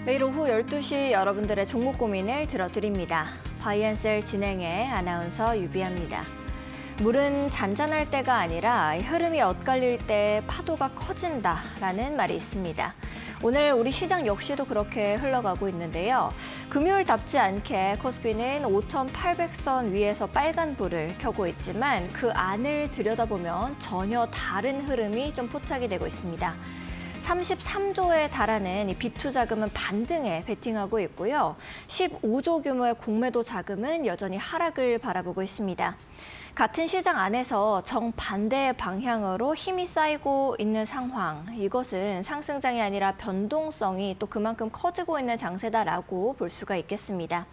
매일 오후 12시 여러분들의 종목 고민을 들어드립니다. 바이앤셀 진행의 아나운서 유비아입니다. 물은 잔잔할 때가 아니라 흐름이 엇갈릴 때 파도가 커진다라는 말이 있습니다. 오늘 우리 시장 역시도 그렇게 흘러가고 있는데요. 금요일답지 않게 코스피는 5,800선 위에서 빨간불을 켜고 있지만 그 안을 들여다보면 전혀 다른 흐름이 좀 포착이 되고 있습니다. 33조에 달하는 이 비투 자금은 반등에 베팅하고 있고요. 15조 규모의 공매도 자금은 여전히 하락을 바라보고 있습니다. 같은 시장 안에서 정반대의 방향으로 힘이 쌓이고 있는 상황. 이것은 상승장이 아니라 변동성이 또 그만큼 커지고 있는 장세다라고 볼 수가 있겠습니다.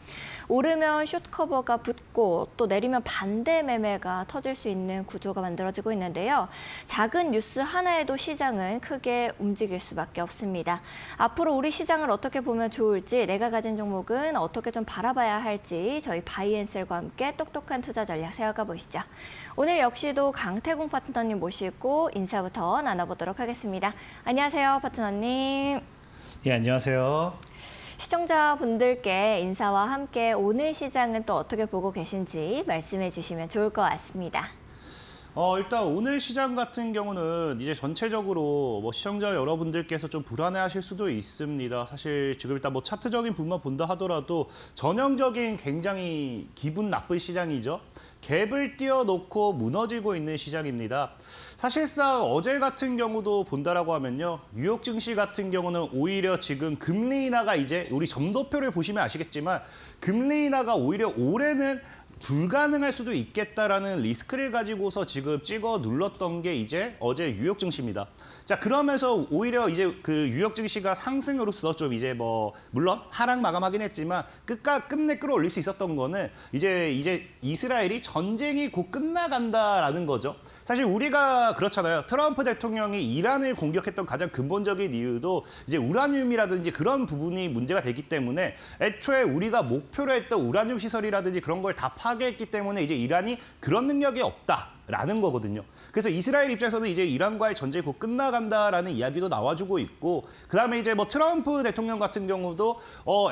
오르면 숏커버가 붙고 또 내리면 반대 매매가 터질 수 있는 구조가 만들어지고 있는데요. 작은 뉴스 하나에도 시장은 크게 움직일 수밖에 없습니다. 앞으로 우리 시장을 어떻게 보면 좋을지, 내가 가진 종목은 어떻게 좀 바라봐야 할지 저희 바이앤셀과 함께 똑똑한 투자 전략 세워가 보시죠. 오늘 역시도 강태공 파트너님 모시고 인사부터 나눠보도록 하겠습니다. 안녕하세요, 파트너님. 예, 안녕하세요. 시청자분들께 인사와 함께 오늘 시장은 또 어떻게 보고 계신지 말씀해 주시면 좋을 것 같습니다. 일단 오늘 시장 같은 경우는 이제 전체적으로 시청자 여러분들께서 좀 불안해하실 수도 있습니다. 사실 지금 일단 차트적인 부분만 본다 하더라도 전형적인 굉장히 기분 나쁜 시장이죠. 갭을 띄워놓고 무너지고 있는 시장입니다. 사실상 어제 같은 경우도 본다라고 하면요. 뉴욕 증시 같은 경우는 오히려 지금 금리 인하가 이제 우리 점도표를 보시면 아시겠지만 금리 인하가 오히려 올해는 불가능할 수도 있겠다라는 리스크를 가지고서 지금 찍어 눌렀던 게 이제 어제 뉴욕 증시입니다. 자, 그러면서 오히려 이제 그 뉴욕 증시가 상승으로서 좀 이제 물론 하락 마감하긴 했지만 끝내 끌어올릴 수 있었던 거는 이제 이스라엘이 전쟁이 곧 끝나간다라는 거죠. 사실 우리가 그렇잖아요. 트럼프 대통령이 이란을 공격했던 가장 근본적인 이유도 이제 우라늄이라든지 그런 부분이 문제가 되기 때문에 애초에 우리가 목표로 했던 우라늄 시설이라든지 그런 걸 다 파괴했기 때문에 이제 이란이 그런 능력이 없다라는 거거든요. 그래서 이스라엘 입장에서는 이제 이란과의 전쟁이 곧 끝나간다라는 이야기도 나와주고 있고, 그다음에 이제 트럼프 대통령 같은 경우도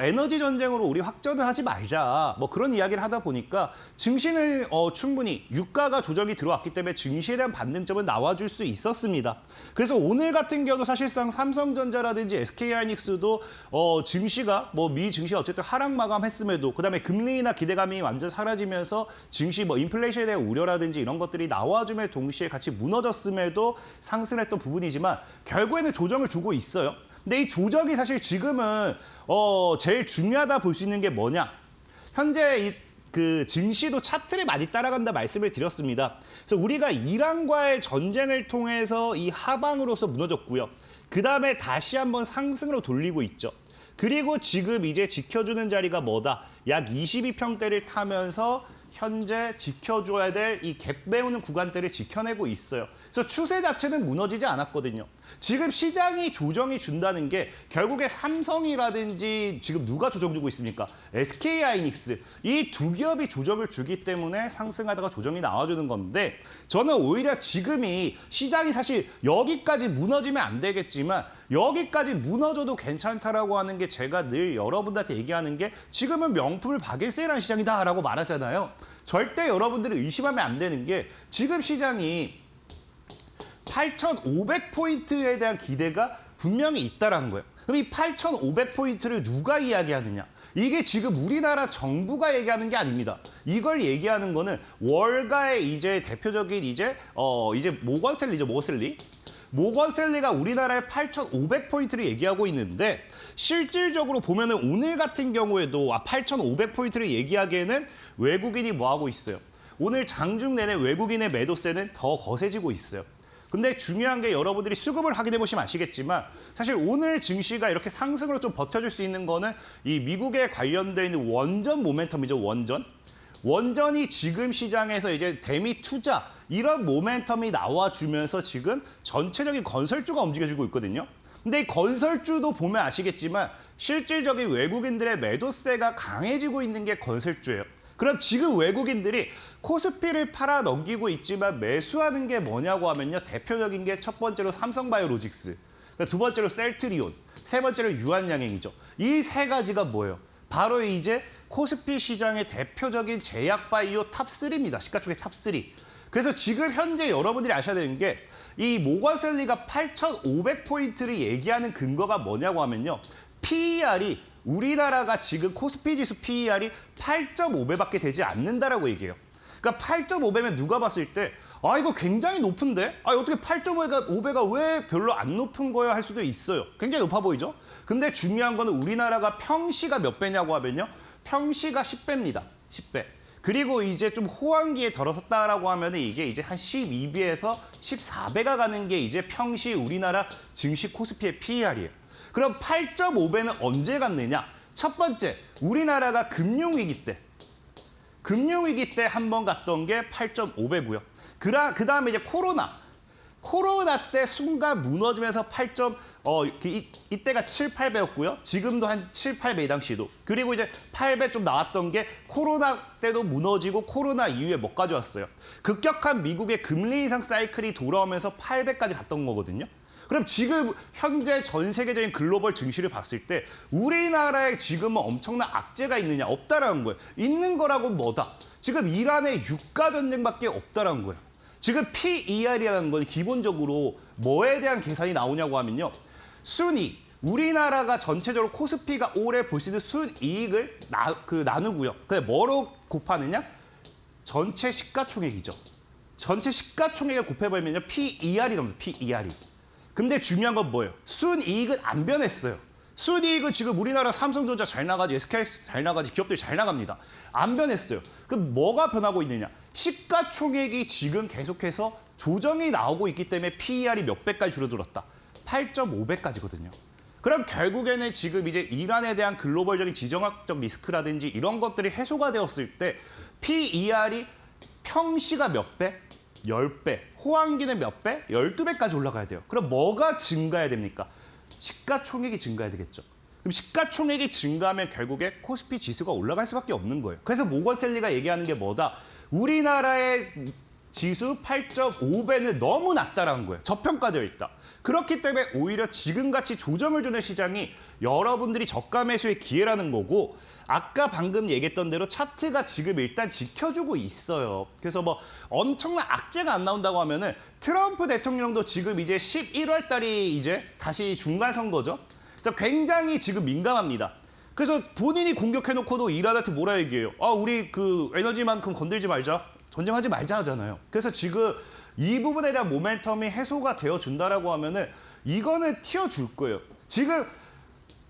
에너지 전쟁으로 우리 확전을 하지 말자 그런 이야기를 하다 보니까 증시는 충분히 유가가 조정이 들어왔기 때문에 증시에 대한 반등점은 나와줄 수 있었습니다. 그래서 오늘 같은 경우도 사실상 삼성전자라든지 SK하이닉스도 증시가 미 증시가 어쨌든 하락 마감했음에도 그다음에 금리 인하 기대감이 완전 사라지면서 증시 인플레이션에 대한 우려라든지 이런 것들이 나와줌에 동시에 같이 무너졌음에도 상승했던 부분이지만 결국에는 조정을 주고 있어요. 근데 이 조정이 사실 지금은 제일 중요하다 볼 수 있는 게 뭐냐? 현재 그 증시도 차트를 많이 따라간다 말씀을 드렸습니다. 그래서 우리가 이란과의 전쟁을 통해서 이 하방으로서 무너졌고요. 그다음에 다시 한번 상승으로 돌리고 있죠. 그리고 지금 이제 지켜주는 자리가 뭐다? 약 22평대를 타면서 현재 지켜줘야 될 이 갭 배우는 구간대를 지켜내고 있어요. 그래서 추세 자체는 무너지지 않았거든요. 지금 시장이 조정이 준다는 게 결국에 삼성이라든지 지금 누가 조정 주고 있습니까? SK하이닉스. 이 두 기업이 조정을 주기 때문에 상승하다가 조정이 나와주는 건데, 저는 오히려 지금이 시장이 사실 여기까지 무너지면 안 되겠지만 여기까지 무너져도 괜찮다라고 하는 게 제가 늘 여러분들한테 얘기하는 게 지금은 명품을 바게세일한 시장이다라고 말하잖아요. 절대 여러분들이 의심하면 안 되는 게 지금 시장이 8,500포인트에 대한 기대가 분명히 있다라는 거예요. 그럼 이 8,500포인트를 누가 이야기하느냐? 이게 지금 우리나라 정부가 얘기하는 게 아닙니다. 이걸 얘기하는 거는 월가의 이제 대표적인 이제 모건셀리죠, 모건셀리가 우리나라의 8,500포인트를 얘기하고 있는데, 실질적으로 보면은 오늘 같은 경우에도 8,500포인트를 얘기하기에는 외국인이 뭐 하고 있어요? 오늘 장중 내내 외국인의 매도세는 더 거세지고 있어요. 근데 중요한 게 여러분들이 수급을 확인해 보시면 아시겠지만 사실 오늘 증시가 이렇게 상승으로 좀 버텨줄 수 있는 거는 이 미국에 관련되어 있는 원전 모멘텀이죠, 원전이 지금 시장에서 이제 대미 투자 이런 모멘텀이 나와주면서 지금 전체적인 건설주가 움직여주고 있거든요. 근데 이 건설주도 보면 아시겠지만 실질적인 외국인들의 매도세가 강해지고 있는 게 건설주예요. 그럼 지금 외국인들이 코스피를 팔아 넘기고 있지만 매수하는 게 뭐냐고 하면요. 대표적인 게 첫 번째로 삼성바이오로직스, 두 번째로 셀트리온, 세 번째로 유한양행이죠. 이 세 가지가 뭐예요? 바로 이제 코스피 시장의 대표적인 제약바이오 탑3입니다. 시가총액 탑3. 그래서 지금 현재 여러분들이 아셔야 되는 게 이 모건스탠리가 8,500포인트를 얘기하는 근거가 뭐냐고 하면요. PER이 우리나라가 지금 코스피 지수 PER이 8.5배밖에 되지 않는다라고 얘기해요. 그러니까 8.5배면 누가 봤을 때 아 이거 굉장히 높은데? 아 어떻게 8.5배가 왜 별로 안 높은 거야 할 수도 있어요. 굉장히 높아 보이죠? 근데 중요한 거는 우리나라가 평시가 몇 배냐고 하면요. 평시가 10배입니다. 10배. 그리고 이제 좀 호황기에 들어섰다라고 하면 이게 이제 한 12배에서 14배가 가는 게 이제 평시 우리나라 증시 코스피의 PER이에요. 그럼 8.5배는 언제 갔느냐? 첫 번째, 우리나라가 금융위기 때 한 번 갔던 게 8.5배고요. 그 다음에 이제 코로나 때 순간 무너지면서 이때가 7, 8배였고요. 지금도 한 7, 8배 이 당시도. 그리고 이제 8배 좀 나왔던 게 코로나 때도 무너지고 코로나 이후에 뭐까지 왔어요. 급격한 미국의 금리 인상 사이클이 돌아오면서 8배까지 갔던 거거든요. 그럼 지금 현재 전 세계적인 글로벌 증시를 봤을 때 우리나라에 지금은 엄청난 악재가 있느냐? 없다라는 거예요. 있는 거라고 뭐다? 지금 이란의 유가 전쟁밖에 없다라는 거예요. 지금 PER이라는 건 기본적으로 뭐에 대한 계산이 나오냐고 하면요. 순이익. 우리나라가 전체적으로 코스피가 올해 볼 수 있는 순이익을 나누고요. 그게 뭐로 곱하느냐? 전체 시가총액이죠. 전체 시가총액을 곱해보면요. PER이 나옵니다. PER이. 근데 중요한 건 뭐예요? 순이익은 안 변했어요. 순이익은 지금 우리나라 삼성전자 잘 나가지, SKX 잘 나가지, 기업들이 잘 나갑니다. 안 변했어요. 그럼 뭐가 변하고 있느냐? 시가총액이 지금 계속해서 조정이 나오고 있기 때문에 PER이 몇 배까지 줄어들었다? 8.5배까지거든요. 그럼 결국에는 지금 이제 이란에 대한 글로벌적인 지정학적 리스크라든지 이런 것들이 해소가 되었을 때 PER이 평시가 몇 배? 10배. 호황기는 몇 배? 12배까지 올라가야 돼요. 그럼 뭐가 증가해야 됩니까? 시가총액이 증가해야 되겠죠. 그럼 시가총액이 증가하면 결국에 코스피 지수가 올라갈 수밖에 없는 거예요. 그래서 모건스탠리가 얘기하는 게 뭐다? 우리나라의 지수 8.5배는 너무 낮다라는 거예요. 저평가되어 있다. 그렇기 때문에 오히려 지금같이 조정을 주는 시장이 여러분들이 저가 매수의 기회라는 거고 아까 방금 얘기했던 대로 차트가 지금 일단 지켜주고 있어요. 그래서 뭐 엄청난 악재가 안 나온다고 하면은 트럼프 대통령도 지금 이제 11월 달이 이제 다시 중간 선거죠. 그래서 굉장히 지금 민감합니다. 그래서 본인이 공격해놓고도 이란한테 뭐라 얘기해요? 아, 우리 그 에너지만큼 건들지 말자. 전쟁하지 말자 하잖아요. 그래서 지금 이 부분에 대한 모멘텀이 해소가 되어준다라고 하면은 이거는 튀어줄 거예요. 지금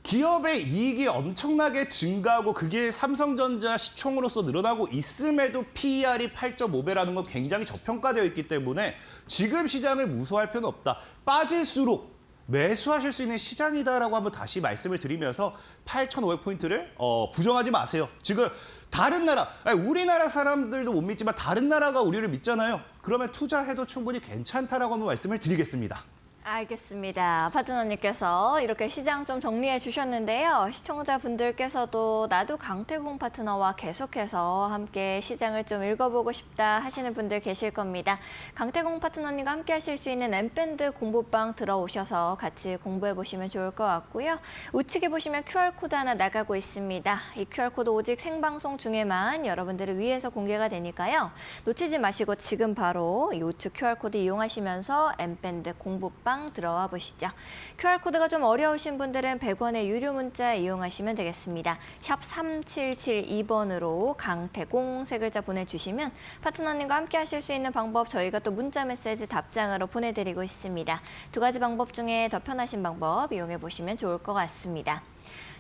기업의 이익이 엄청나게 증가하고 그게 삼성전자 시총으로서 늘어나고 있음에도 PER이 8.5배라는 건 굉장히 저평가되어 있기 때문에 지금 시장을 무서워할 필요는 없다. 빠질수록 매수하실 수 있는 시장이다라고 한번 다시 말씀을 드리면서 8,500포인트를 부정하지 마세요. 지금 다른 나라, 아니, 우리나라 사람들도 못 믿지만 다른 나라가 우리를 믿잖아요. 그러면 투자해도 충분히 괜찮다라고 한번 말씀을 드리겠습니다. 알겠습니다. 파트너님께서 이렇게 시장 좀 정리해 주셨는데요. 시청자분들께서도 나도 강태공 파트너와 계속해서 함께 시장을 좀 읽어보고 싶다 하시는 분들 계실 겁니다. 강태공 파트너님과 함께 하실 수 있는 엠밴드 공부방 들어오셔서 같이 공부해 보시면 좋을 것 같고요. 우측에 보시면 QR코드 하나 나가고 있습니다. 이 QR코드 오직 생방송 중에만 여러분들을 위해서 공개가 되니까요. 놓치지 마시고 지금 바로 이 우측 QR코드 이용하시면서 엠밴드 공부방 들어와 보시죠. QR코드가 좀 어려우신 분들은 100원의 유료 문자 이용하시면 되겠습니다. 샵 3772번으로 강태공 세 글자 보내주시면 파트너님과 함께 하실 수 있는 방법 저희가 또 문자 메시지 답장으로 보내드리고 있습니다. 두 가지 방법 중에 더 편하신 방법 이용해 보시면 좋을 것 같습니다.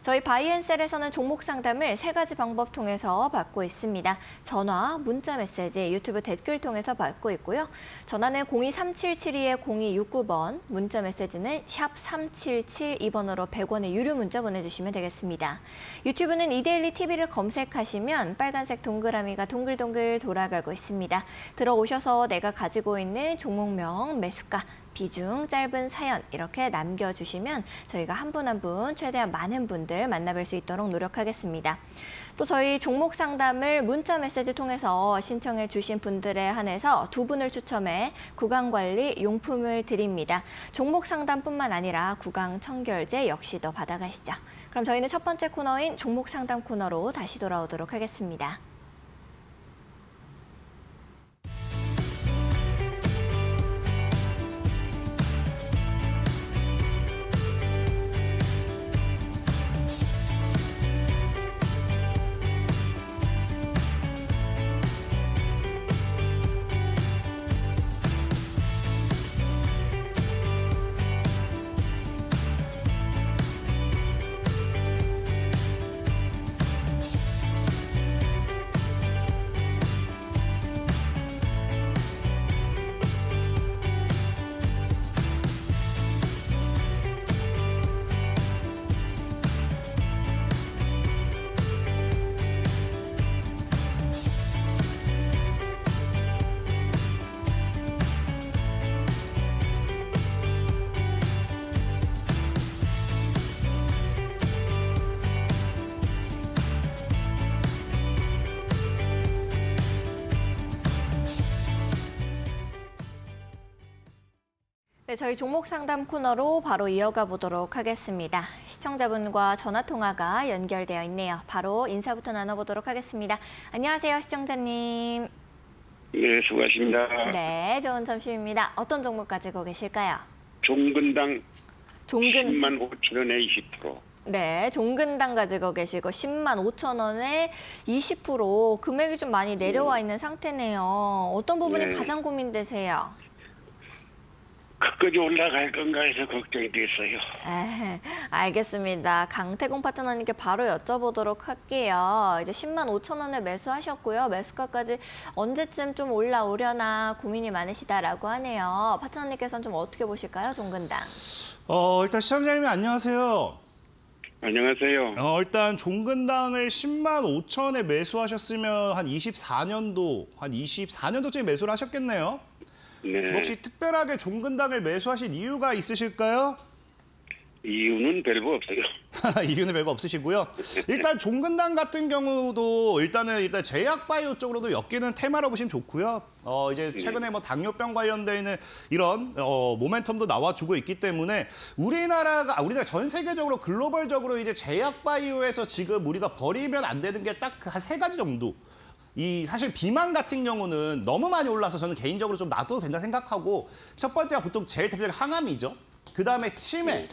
저희 바이앤셀에서는 종목 상담을 세 가지 방법 통해서 받고 있습니다. 전화, 문자 메시지, 유튜브 댓글 통해서 받고 있고요. 전화는 02377-0269번, 문자 메시지는 샵 3772번으로 100원의 유료 문자 보내주시면 되겠습니다. 유튜브는 이데일리 TV를 검색하시면 빨간색 동그라미가 동글동글 돌아가고 있습니다. 들어오셔서 내가 가지고 있는 종목명, 매수가, 비중, 짧은 사연 이렇게 남겨주시면 저희가 한 분 한 분 최대한 많은 분들 만나뵐 수 있도록 노력하겠습니다. 또 저희 종목 상담을 문자 메시지 통해서 신청해 주신 분들에 한해서 2분을 추첨해 구강관리 용품을 드립니다. 종목 상담뿐만 아니라 구강 청결제 역시도 받아가시죠. 그럼 저희는 첫 번째 코너인 종목 상담 코너로 다시 돌아오도록 하겠습니다. 네, 저희 종목 상담 코너로 바로 이어가 보도록 하겠습니다. 시청자분과 전화 통화가 연결되어 있네요. 바로 인사부터 나눠보도록 하겠습니다. 안녕하세요, 시청자님. 네, 수고하십니다. 네, 좋은 점심입니다. 어떤 종목 가지고 계실까요? 종근당 종근, 10만 5천 원에 20%. 네, 종근당 가지고 계시고 10만 5천 원에 20% 금액이 좀 많이 내려와 있는 상태네요. 어떤 부분이 네. 가장 고민되세요? 끝까지 올라갈 건가 해서 걱정이 됐어요. 알겠습니다. 강태공 파트너님께 바로 여쭤보도록 할게요. 이제 10만 5천 원에 매수하셨고요. 매수가까지 언제쯤 좀 올라오려나 고민이 많으시다라고 하네요. 파트너님께서는 좀 어떻게 보실까요, 종근당? 일단 시청자님 안녕하세요. 안녕하세요. 일단 종근당을 10만 5천에 매수하셨으면 한 24년도쯤에 매수를 하셨겠네요. 네. 혹시 특별하게 종근당을 매수하신 이유가 있으실까요? 이유는 별거 없어요. 이유는 별거 없으시고요. 일단 종근당 같은 경우도 일단 제약바이오 쪽으로도 엮이는 테마로 보시면 좋고요. 이제 최근에 뭐 당뇨병 관련돼 있는 이런 모멘텀도 나와주고 있기 때문에 우리나라 전 세계적으로 글로벌적으로 이제 제약바이오에서 지금 우리가 버리면 안 되는 게 딱 한 3가지 정도. 사실 비만 같은 경우는 너무 많이 올라서 저는 개인적으로 좀 놔둬도 된다 생각하고, 첫 번째가 보통 제일 대표적인 항암이죠. 그 다음에 치매,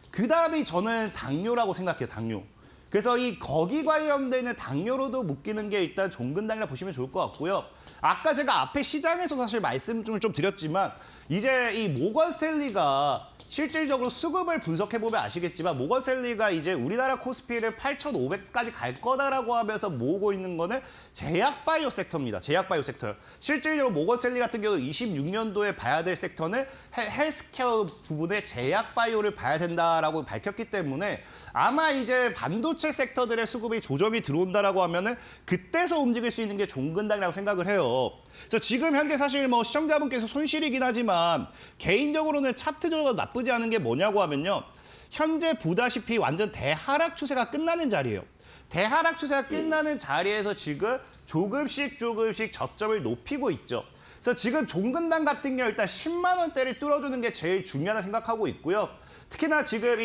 그 다음이 저는 당뇨라고 생각해요, 당뇨. 그래서 거기 관련되는 당뇨로도 묶이는 게 일단 종근당이라 보시면 좋을 것 같고요. 아까 제가 앞에 시장에서 사실 말씀을 좀 드렸지만, 이제 이 모건 스탠리가 실질적으로 수급을 분석해보면 아시겠지만, 모건 스탠리가 이제 우리나라 코스피를 8,500까지 갈 거다라고 하면서 모으고 있는 거는 제약바이오 섹터입니다. 제약바이오 섹터. 실질적으로 모건 스탠리 같은 경우 26년도에 봐야 될 섹터는 헬스케어 부분의 제약바이오를 봐야 된다라고 밝혔기 때문에, 아마 이제 반도체 섹터들의 수급이 조정이 들어온다라고 하면은 그때서 움직일 수 있는 게 종근당이라고 생각을 해요. 그래서 지금 현재 사실 뭐 시청자분께서 손실이긴 하지만 개인적으로는 차트적으로 나쁘지 않은 게 뭐냐고 하면요. 현재 보다시피 완전 대하락 추세가 끝나는 자리예요. 대하락 추세가 끝나는 자리에서 지금 조금씩 저점을 높이고 있죠. 그래서 지금 종근당 같은 경우 일단 10만 원대를 뚫어주는 게 제일 중요하다 생각하고 있고요. 특히나 지금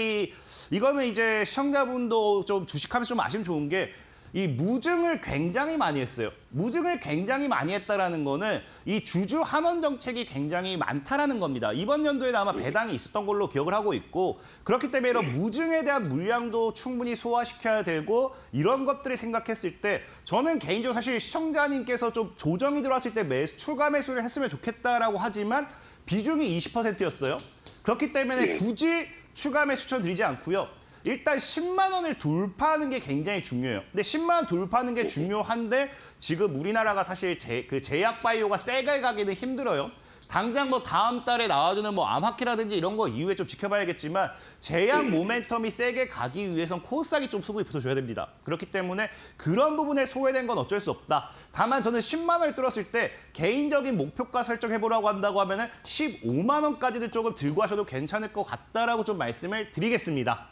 이거는 이제 시청자분도 좀 주식하면서 좀 아시면 좋은 게, 이 무증을 굉장히 많이 했어요. 무증을 굉장히 많이 했다라는 거는 이 주주 환원 정책이 굉장히 많다라는 겁니다. 이번 연도에는 아마 배당이 있었던 걸로 기억을 하고 있고, 그렇기 때문에 이런 무증에 대한 물량도 충분히 소화시켜야 되고, 이런 것들을 생각했을 때 저는 개인적으로 사실 시청자님께서 좀 조정이 들어왔을 때 추가 매수를 했으면 좋겠다라고 하지만 비중이 20%였어요. 그렇기 때문에 굳이 추가 매수 추천드리지 않고요. 일단 10만 원을 돌파하는 게 굉장히 중요해요. 근데 10만 원 돌파하는 게 중요한데 지금 우리나라가 사실 제약 바이오가 세게 가기는 힘들어요. 당장 뭐 다음 달에 나와주는 뭐 암하키라든지 이런 거 이후에 좀 지켜봐야겠지만 제약 모멘텀이 세게 가기 위해선 코스닥이 좀 수급이 붙어줘야 됩니다. 그렇기 때문에 그런 부분에 소외된 건 어쩔 수 없다. 다만 저는 10만 원을 뚫었을 때 개인적인 목표가 설정해보라고 한다고 하면은 15만 원까지도 조금 들고 하셔도 괜찮을 것 같다라고 좀 말씀을 드리겠습니다.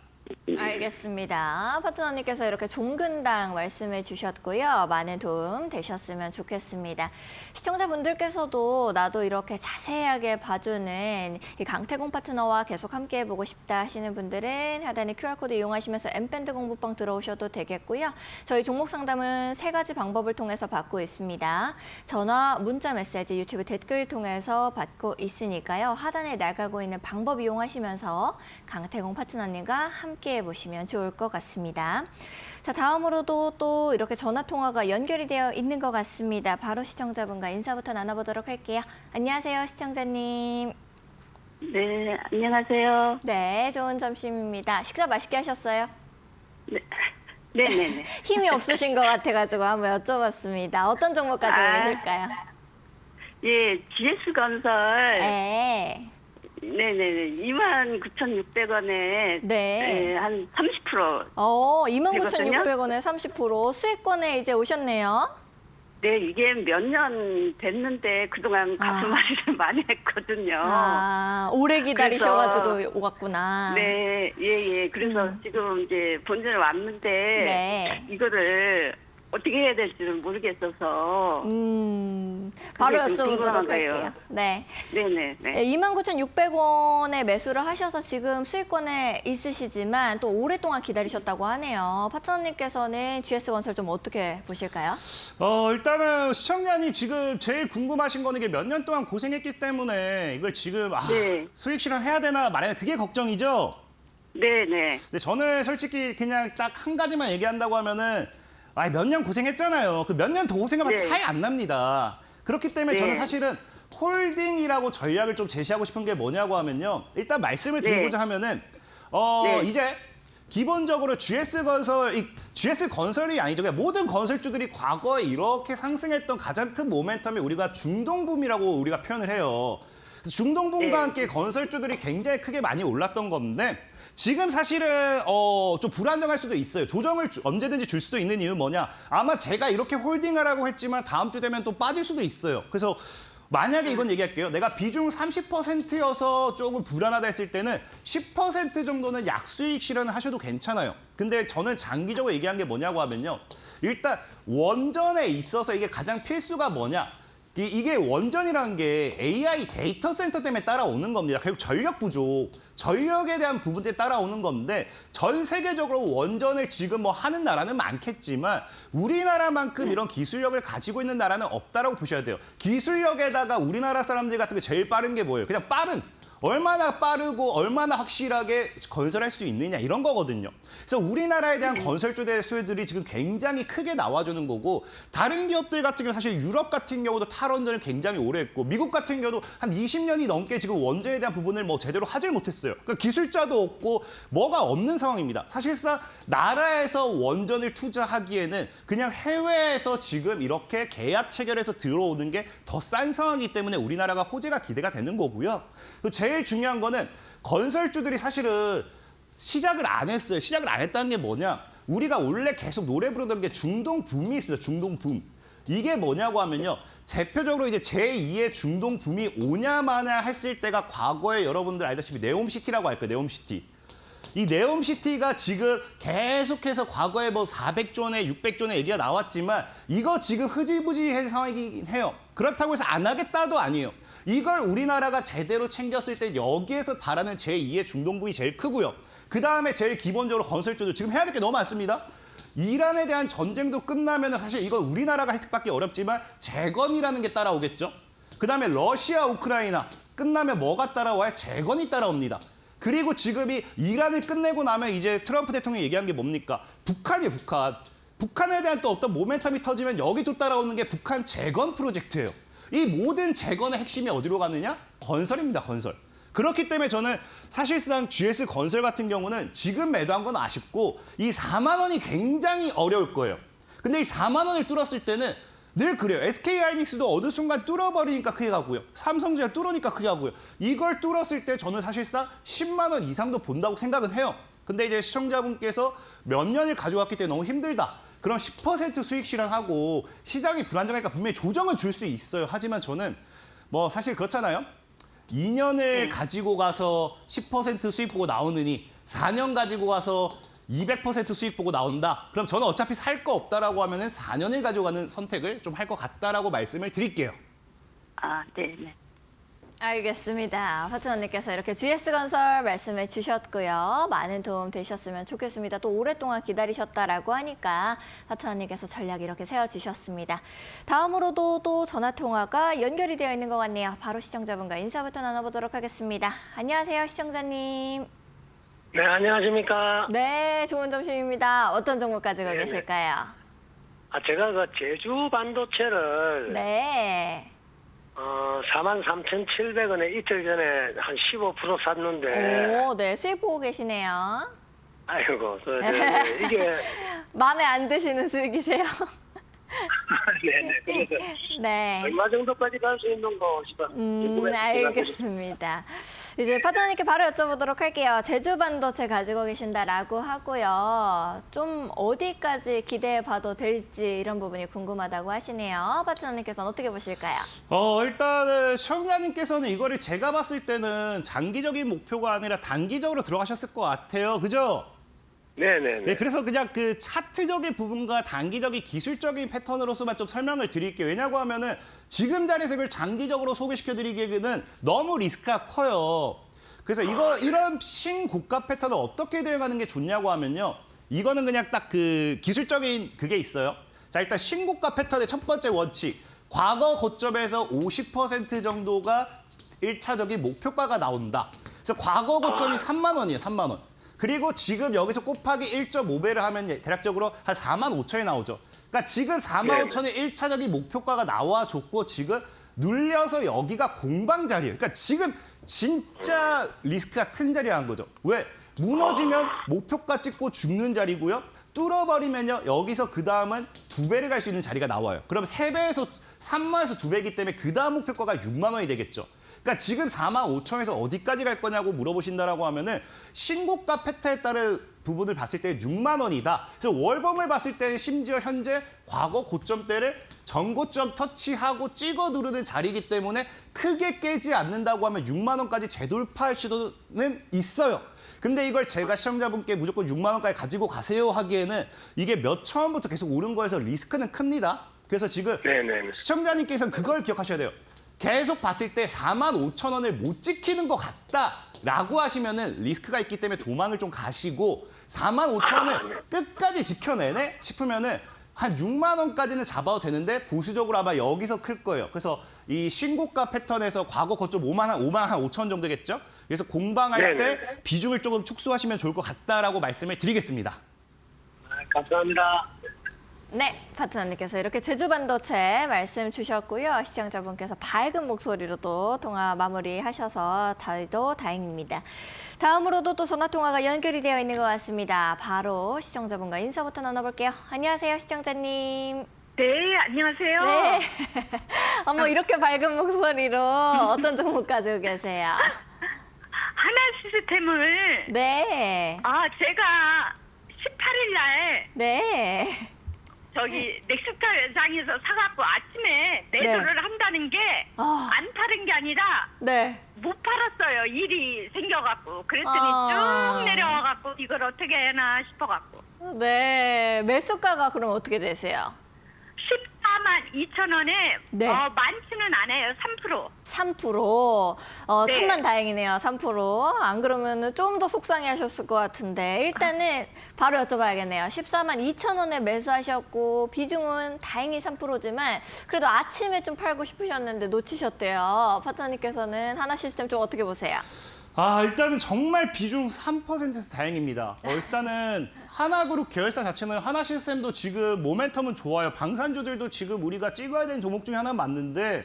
알겠습니다. 파트너님께서 이렇게 종근당 말씀해 주셨고요. 많은 도움 되셨으면 좋겠습니다. 시청자분들께서도 나도 이렇게 자세하게 봐주는 이 강태공 파트너와 계속 함께해보고 싶다 하시는 분들은 하단에 QR코드 이용하시면서 M밴드 공부방 들어오셔도 되겠고요. 저희 종목 상담은 3가지 방법을 통해서 받고 있습니다. 전화, 문자 메시지, 유튜브 댓글 통해서 받고 있으니까요. 하단에 나가고 있는 방법 이용하시면서 강태공 파트너님과 함께 해보시면 좋을 것 같습니다. 자, 다음으로도 또 이렇게 전화 통화가 연결이 되어 있는 것 같습니다. 바로 시청자분과 인사부터 나눠보도록 할게요. 안녕하세요, 시청자님. 네, 안녕하세요. 네, 좋은 점심입니다. 식사 맛있게 하셨어요? 네네네. 힘이 없으신 것 같아가지고 한번 여쭤봤습니다. 어떤 종목 가지고 계실까요? 예, GS건설. 네. 네네네. 29,600원에. 네. 예, 한 30%. 29,600원에 30% 수익권에 이제 오셨네요. 네, 이게 몇 년 됐는데 그동안 가슴앓이를 많이 했거든요. 아, 오래 기다리셔가지고 오갔구나. 네, 예. 그래서 지금 이제 본전에 왔는데. 네. 이거를 어떻게 해야 될지를 모르겠어서. 바로 그게 좀 여쭤보도록 궁금한 거예요. 할게요. 네. 네네. 29,600원에 매수를 하셔서 지금 수익권에 있으시지만 또 오랫동안 기다리셨다고 하네요. 파트너님께서는 GS건설 좀 어떻게 보실까요? 일단은 시청자님 지금 제일 궁금하신 거는 이게 몇 년 동안 고생했기 때문에 이걸 지금 네. 수익 실현해야 되나 말해야 되나 그게 걱정이죠? 네네. 근데 저는 솔직히 그냥 딱 한 가지만 얘기한다고 하면은 몇 년 고생했잖아요. 그 몇 년 더 고생하면 네. 차이 안 납니다. 그렇기 때문에 네. 저는 사실은 홀딩이라고 전략을 좀 제시하고 싶은 게 뭐냐고 하면요. 일단 말씀을 드리고자 하면은 네. 이제 기본적으로 GS건설이 아니죠. 그냥 모든 건설주들이 과거에 이렇게 상승했던 가장 큰 모멘텀이 우리가 중동붐이라고 우리가 표현을 해요. 중동붐과 네. 함께 건설주들이 굉장히 크게 많이 올랐던 건데 지금 사실은 좀 불안정할 수도 있어요. 조정을 언제든지 줄 수도 있는 이유는 뭐냐. 아마 제가 이렇게 홀딩하라고 했지만 다음 주 되면 또 빠질 수도 있어요. 그래서 만약에 이건 얘기할게요. 내가 비중 30%여서 조금 불안하다 했을 때는 10% 정도는 약수익 실현을 하셔도 괜찮아요. 근데 저는 장기적으로 얘기한 게 뭐냐고 하면요. 일단 원전에 있어서 이게 가장 필수가 뭐냐. 이게 원전이라는 게 AI 데이터 센터 때문에 따라오는 겁니다. 결국 전력 부족, 전력에 대한 부분들이 따라오는 건데 전 세계적으로 원전을 지금 뭐 하는 나라는 많겠지만 우리나라만큼 이런 기술력을 가지고 있는 나라는 없다라고 보셔야 돼요. 기술력에다가 우리나라 사람들 같은 게 제일 빠른 게 뭐예요? 그냥 얼마나 빠르고 얼마나 확실하게 건설할 수 있느냐 이런 거거든요. 그래서 우리나라에 대한 건설주 대수들이 지금 굉장히 크게 나와주는 거고 다른 기업들 같은 경우 사실 유럽 같은 경우도 탈원전을 굉장히 오래 했고 미국 같은 경우도 한 20년이 넘게 지금 원전에 대한 부분을 뭐 제대로 하질 못했어요. 그러니까 기술자도 없고 뭐가 없는 상황입니다. 사실상 나라에서 원전을 투자하기에는 그냥 해외에서 지금 이렇게 계약 체결해서 들어오는 게 더 싼 상황이기 때문에 우리나라가 호재가 기대가 되는 거고요. 제일 중요한 거는 건설주들이 사실은 시작을 안 했어요. 시작을 안 했다는 게 뭐냐. 우리가 원래 계속 노래 부르던 게 중동붐이 있습니다. 중동붐. 이게 뭐냐고 하면요. 대표적으로 이제 제2의 중동붐이 오냐 마냐 했을 때가 과거에 여러분들 알다시피 네옴시티라고 할 거예요. 네옴시티. 이 네옴시티가 지금 계속해서 과거에 뭐 400조 원에 600조 원에 얘기가 나왔지만 이거 지금 흐지부지한 상황이긴 해요. 그렇다고 해서 안 하겠다도 아니에요. 이걸 우리나라가 제대로 챙겼을 때 여기에서 바라는 제2의 중동붐이 제일 크고요. 그다음에 제일 기본적으로 건설주들 지금 해야 될 게 너무 많습니다. 이란에 대한 전쟁도 끝나면 사실 이건 우리나라가 혜택받기 어렵지만 재건이라는 게 따라오겠죠. 그다음에 러시아, 우크라이나 끝나면 뭐가 따라와요? 재건이 따라옵니다. 그리고 지금이 이란을 끝내고 나면 이제 트럼프 대통령이 얘기한 게 뭡니까? 북한이에요, 북한. 북한에 대한 또 어떤 모멘텀이 터지면 여기 또 따라오는 게 북한 재건 프로젝트예요. 이 모든 재건의 핵심이 어디로 가느냐? 건설입니다, 건설. 그렇기 때문에 저는 사실상 GS건설 같은 경우는 지금 매도한 건 아쉽고 이 4만 원이 굉장히 어려울 거예요. 근데 이 4만 원을 뚫었을 때는 늘 그래요. SK하이닉스도 어느 순간 뚫어버리니까 크게 가고요. 삼성전자 뚫으니까 크게 가고요. 이걸 뚫었을 때 저는 사실상 10만 원 이상도 본다고 생각은 해요. 근데 이제 시청자분께서 몇 년을 가져왔기 때문에 너무 힘들다. 그럼 10% 수익 실현하고 시장이 불안정하니까 분명히 조정은 줄 수 있어요. 하지만 저는 뭐 사실 그렇잖아요. 2년을 가지고 가서 10% 수익 보고 나오느니 4년 가지고 가서 200% 수익 보고 나온다. 그럼 저는 어차피 살 거 없다라고 하면은 4년을 가져가는 선택을 좀 할 것 같다라고 말씀을 드릴게요. 아, 네네. 알겠습니다. 파트너님께서 이렇게 GS건설 말씀해 주셨고요. 많은 도움 되셨으면 좋겠습니다. 또 오랫동안 기다리셨다라고 하니까 파트너님께서 전략 이렇게 세워주셨습니다. 다음으로도 또 전화통화가 연결이 되어 있는 것 같네요. 바로 시청자분과 인사부터 나눠보도록 하겠습니다. 안녕하세요, 시청자님. 네, 안녕하십니까. 네, 좋은 점심입니다. 어떤 종목 가지고 네네. 계실까요? 제가 그 제주 반도체를 네. 43,700원에 이틀 전에 한 15% 샀는데, 오, 네, 수익 보고 계시네요. 아이고, 이게, 마음에 안 드시는 수익이세요? 네네. 그래서 네. 얼마 정도까지 갈 수 있는 거 싶어. 알겠습니다. 이제 파트너님께 바로 여쭤보도록 할게요. 제주 반도체 가지고 계신다라고 하고요. 좀 어디까지 기대해봐도 될지 이런 부분이 궁금하다고 하시네요. 파트너님께서는 어떻게 보실까요? 일단은 시청자님께서는 이거를 제가 봤을 때는 장기적인 목표가 아니라 단기적으로 들어가셨을 것 같아요. 그죠? 네네네. 네, 그래서 그냥 그 차트적인 부분과 단기적인 기술적인 패턴으로서만 좀 설명을 드릴게요. 왜냐고 하면은 지금 자리에서 이걸 장기적으로 소개시켜드리기에는 너무 리스크가 커요. 그래서 이런 신고가 패턴을 어떻게 대응하는 게 좋냐고 하면요. 이거는 그냥 딱 그 기술적인 그게 있어요. 자, 일단 신고가 패턴의 첫 번째 원칙. 과거 고점에서 50% 정도가 1차적인 목표가가 나온다. 그래서 과거 고점이 3만 원이에요, 3만 원. 그리고 지금 여기서 곱하기 1.5배를 하면 대략적으로 한 4만 5천이 나오죠. 그러니까 지금 4만 5천의 1차적인 목표가가 나와줬고 지금 눌려서 여기가 공방 자리예요. 그러니까 지금 진짜 리스크가 큰 자리라는 거죠. 왜? 무너지면 목표가 찍고 죽는 자리고요. 뚫어버리면요. 여기서 그 다음은 2배를 갈 수 있는 자리가 나와요. 그럼 3배에서 3만에서 2배이기 때문에 그 다음 목표가가 6만 원이 되겠죠. 그러니까 지금 4만 5천에서 어디까지 갈 거냐고 물어보신다라고 하면은 신고가 패턴에 따른 부분을 봤을 때 6만 원이다. 그래서 월봉을 봤을 때는 심지어 현재 과거 고점대를 전고점 터치하고 찍어 누르는 자리이기 때문에 크게 깨지 않는다고 하면 6만 원까지 재돌파할 수도는 있어요. 근데 이걸 제가 시청자분께 무조건 6만 원까지 가지고 가세요 하기에는 이게 몇 천 원부터 계속 오른 거에서 리스크는 큽니다. 그래서 지금 네네네. 시청자님께서는 그걸 기억하셔야 돼요. 계속 봤을 때 4만 5천 원을 못 지키는 것 같다라고 하시면은 리스크가 있기 때문에 도망을 좀 가시고 4만 5천 원을 끝까지 지켜내네 싶으면은 한 6만 원까지는 잡아도 되는데 보수적으로 아마 여기서 클 거예요. 그래서 이 신고가 패턴에서 과거 고점 5만 한 5천 정도겠죠. 그래서 공방할 때 네네. 비중을 조금 축소하시면 좋을 것 같다라고 말씀을 드리겠습니다. 감사합니다. 네, 파트너님께서 이렇게 제주 반도체 말씀 주셨고요. 시청자분께서 밝은 목소리로도 통화 마무리하셔서 다행입니다. 다음으로도 또 전화 통화가 연결이 되어 있는 것 같습니다. 바로 시청자분과 인사부터 나눠볼게요. 안녕하세요, 시청자님. 네, 안녕하세요. 네. 어머, 이렇게 밝은 목소리로 어떤 종목 가지고 계세요? 하나 시스템을 네. 제가 18일 날 네. 저기 넥스타장에서 사갖고 아침에 매도를 한다는 게 아. 안 팔은 게 아니라 네. 못 팔았어요. 일이 생겨갖고. 그랬더니 아. 쭉 내려와갖고 이걸 어떻게 해나 싶어갖고. 네. 매수가가 그럼 어떻게 되세요? 14만 2천 원에 네. 많지는 않아요. 3%. 3%. 네. 천만 다행이네요. 3%. 안 그러면은 좀 더 속상해하셨을 것 같은데 일단은 바로 여쭤봐야겠네요. 14만 2천 원에 매수하셨고 비중은 다행히 3%지만 그래도 아침에 좀 팔고 싶으셨는데 놓치셨대요. 파트너님께서는 하나 시스템 좀 어떻게 보세요? 일단은 정말 비중 3%에서 다행입니다. 일단은 하나그룹 계열사 자체는 하나시스템도 지금 모멘텀은 좋아요. 방산주들도 지금 우리가 찍어야 되는 종목 중에 하나 맞는데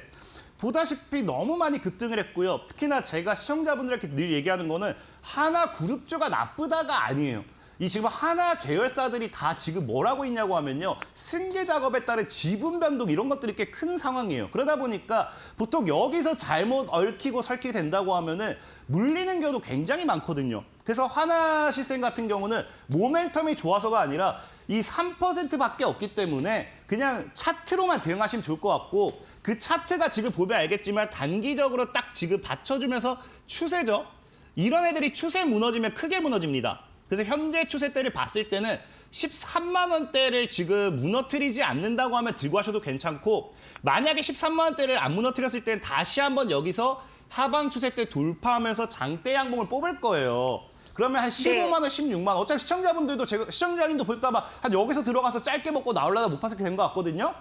보다시피 너무 많이 급등을 했고요. 특히나 제가 시청자분들에게 늘 얘기하는 거는 하나그룹주가 나쁘다가 아니에요. 이 지금 하나 계열사들이 다 지금 뭘 하고 있냐고 하면요. 승계 작업에 따른 지분 변동 이런 것들이 꽤 큰 상황이에요. 그러다 보니까 보통 여기서 잘못 얽히고 설키게 된다고 하면은 물리는 경우도 굉장히 많거든요. 그래서 하나 시스템 같은 경우는 모멘텀이 좋아서가 아니라 이 3%밖에 없기 때문에 그냥 차트로만 대응하시면 좋을 것 같고 그 차트가 지금 보면 알겠지만 단기적으로 딱 지금 받쳐주면서 추세죠. 이런 애들이 추세 무너지면 크게 무너집니다. 그래서 현재 추세대를 봤을 때는 13만 원대를 지금 무너뜨리지 않는다고 하면 들고 하셔도 괜찮고 만약에 13만 원대를 안 무너뜨렸을 때는 다시 한번 여기서 하방 추세대 돌파하면서 장대 양봉을 뽑을 거예요. 그러면 한 15만 원, 16만 원. 어차피 시청자분들도 시청자님도 볼까 봐 한 여기서 들어가서 짧게 먹고 나오려다 못 파서 된 것 같거든요.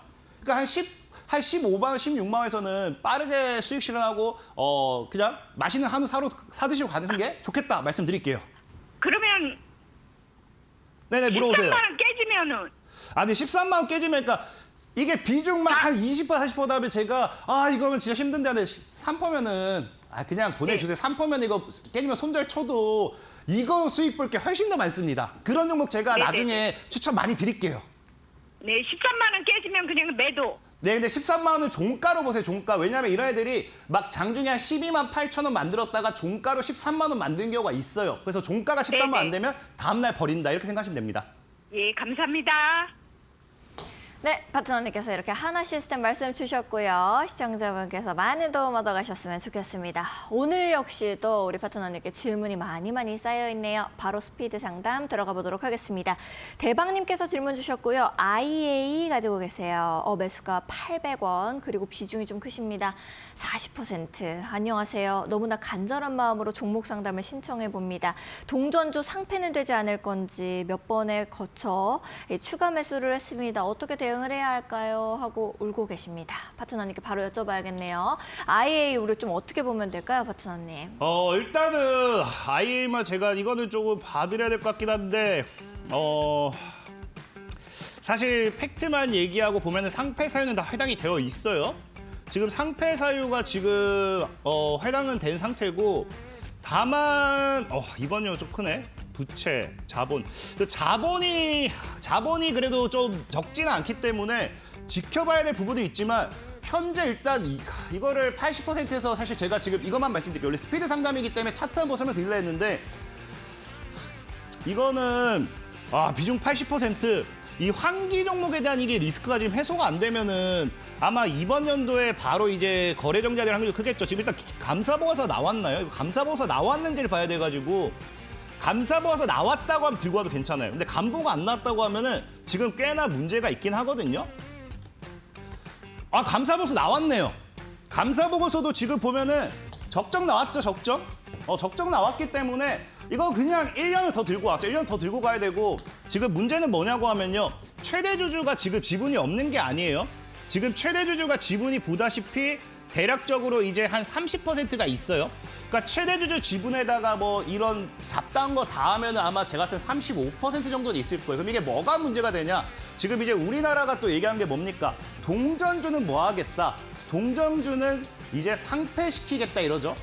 그러니까 한 15만 원, 16만 원에서는 빠르게 수익 실현하고 그냥 맛있는 한우 사드시고 가는 게 좋겠다 말씀드릴게요. 그러면 네네 물어보세요. 13만 원 깨지면은 아니 13만 원 깨지면 그러니까 이게 비중만 한 20% 40% 하면 제가 이거면 진짜 힘든데 하는데 3%면은 그냥 보내주세요. 3%면 이거 깨지면 손절 쳐도 이거 수익 볼 게 훨씬 더 많습니다. 그런 종목 제가 네네. 나중에 추천 많이 드릴게요. 네 13만 원 깨지면 그냥 매도. 네, 근데 13만 원은 종가로 보세요, 종가. 왜냐면 이런 애들이 막 장중에 한 12만 8천 원 만들었다가 종가로 13만 원 만든 경우가 있어요. 그래서 종가가 13만 원 안 되면 다음날 버린다. 이렇게 생각하시면 됩니다. 예 감사합니다. 네, 파트너님께서 이렇게 하나 시스템 말씀 주셨고요. 시청자분께서 많은 도움 얻어가셨으면 좋겠습니다. 오늘 역시도 우리 파트너님께 질문이 많이 쌓여있네요. 바로 스피드 상담 들어가 보도록 하겠습니다. 대박님께서 질문 주셨고요. IA 가지고 계세요. 매수가 800원, 그리고 비중이 좀 크십니다. 40%. 안녕하세요. 너무나 간절한 마음으로 종목 상담을 신청해 봅니다. 동전주 상패는 되지 않을 건지 몇 번에 거쳐 추가 매수를 했습니다. 어떻게 대응을 해야 할까요? 하고 울고 계십니다. 파트너님께 바로 여쭤봐야겠네요. IA 우리 좀 어떻게 보면 될까요, 파트너님? 일단은 IA만 제가 이거는 조금 봐드려야 될 것 같긴 한데 사실 팩트만 얘기하고 보면은 상패 사유는 다 해당이 되어 있어요. 지금 상패 사유가 지금 해당은 된 상태고 다만 이번 년 좀 크네. 부채, 자본. 자본이 그래도 좀 적지는 않기 때문에 지켜봐야 될 부분도 있지만 현재 일단 이거를 80%에서 사실 제가 지금 이것만 말씀드릴게요. 원래 스피드 상담이기 때문에 차트 한번 설명드리려 했는데 이거는 비중 80%. 이 환기 종목에 대한 이게 리스크가 지금 해소가 안 되면은 아마 이번 연도에 바로 이제 거래 정지될 확률이 크겠죠. 지금 일단 감사보고서 나왔나요? 감사보고서 나왔는지를 봐야 돼가지고 감사보고서 나왔다고 하면 들고 와도 괜찮아요. 근데 감보가 안 나왔다고 하면은 지금 꽤나 문제가 있긴 하거든요. 감사보고서 나왔네요. 감사보고서도 지금 보면은 적정 나왔죠, 적정? 적정 나왔기 때문에 이거 그냥 1년을 더 들고 왔어요. 1년 더 들고 가야 되고 지금 문제는 뭐냐고 하면요. 최대 주주가 지금 지분이 없는 게 아니에요. 지금 최대 주주가 지분이 보다시피 대략적으로 이제 한 30%가 있어요. 그러니까 최대 주주 지분에다가 뭐 이런 잡다한 거 다 하면은 아마 제가 봤을 때 35% 정도는 있을 거예요. 그럼 이게 뭐가 문제가 되냐? 지금 이제 우리나라가 또 얘기한 게 뭡니까? 동전주는 뭐 하겠다? 동전주는 이제 상폐시키겠다 이러죠.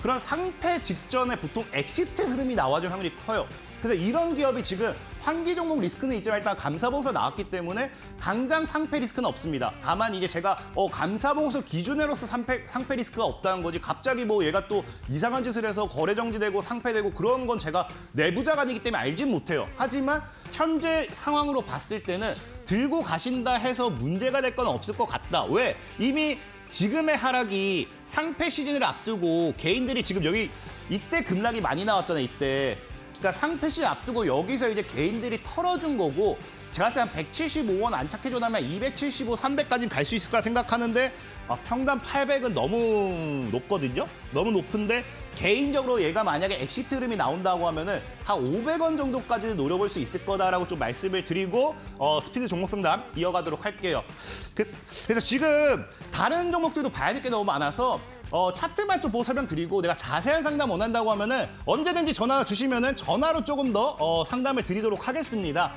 그런 상폐 직전에 보통 엑시트 흐름이 나와줄 확률이 커요. 그래서 이런 기업이 지금 환기 종목 리스크는 있지만 일단 감사보고서 나왔기 때문에 당장 상폐 리스크는 없습니다. 다만 이제 제가 감사보고서 기준으로서 상폐 리스크가 없다는 거지 갑자기 뭐 얘가 또 이상한 짓을 해서 거래 정지되고 상폐되고 그런 건 제가 내부자가 아니기 때문에 알진 못해요. 하지만 현재 상황으로 봤을 때는 들고 가신다 해서 문제가 될 건 없을 것 같다. 왜? 이미 지금의 하락이 상폐 시즌을 앞두고 개인들이 지금 여기 이때 급락이 많이 나왔잖아요. 이때. 그러니까 상폐 시즌 앞두고 여기서 이제 개인들이 털어준 거고 제가 봤을 때 한 175원 안착해줘 나면 275, 300까지는 갈 수 있을 거라 생각하는데 평단 800은 너무 높거든요. 너무 높은데 개인적으로 얘가 만약에 엑시트 흐름이 나온다고 하면은 한 500원 정도까지는 노려볼 수 있을 거다라고 좀 말씀을 드리고 스피드 종목 상담 이어가도록 할게요. 그래서 지금 다른 종목들도 봐야 될 게 너무 많아서 차트만 좀 보고 설명드리고 내가 자세한 상담 원한다고 하면은 언제든지 전화 주시면은 전화로 조금 더 상담을 드리도록 하겠습니다.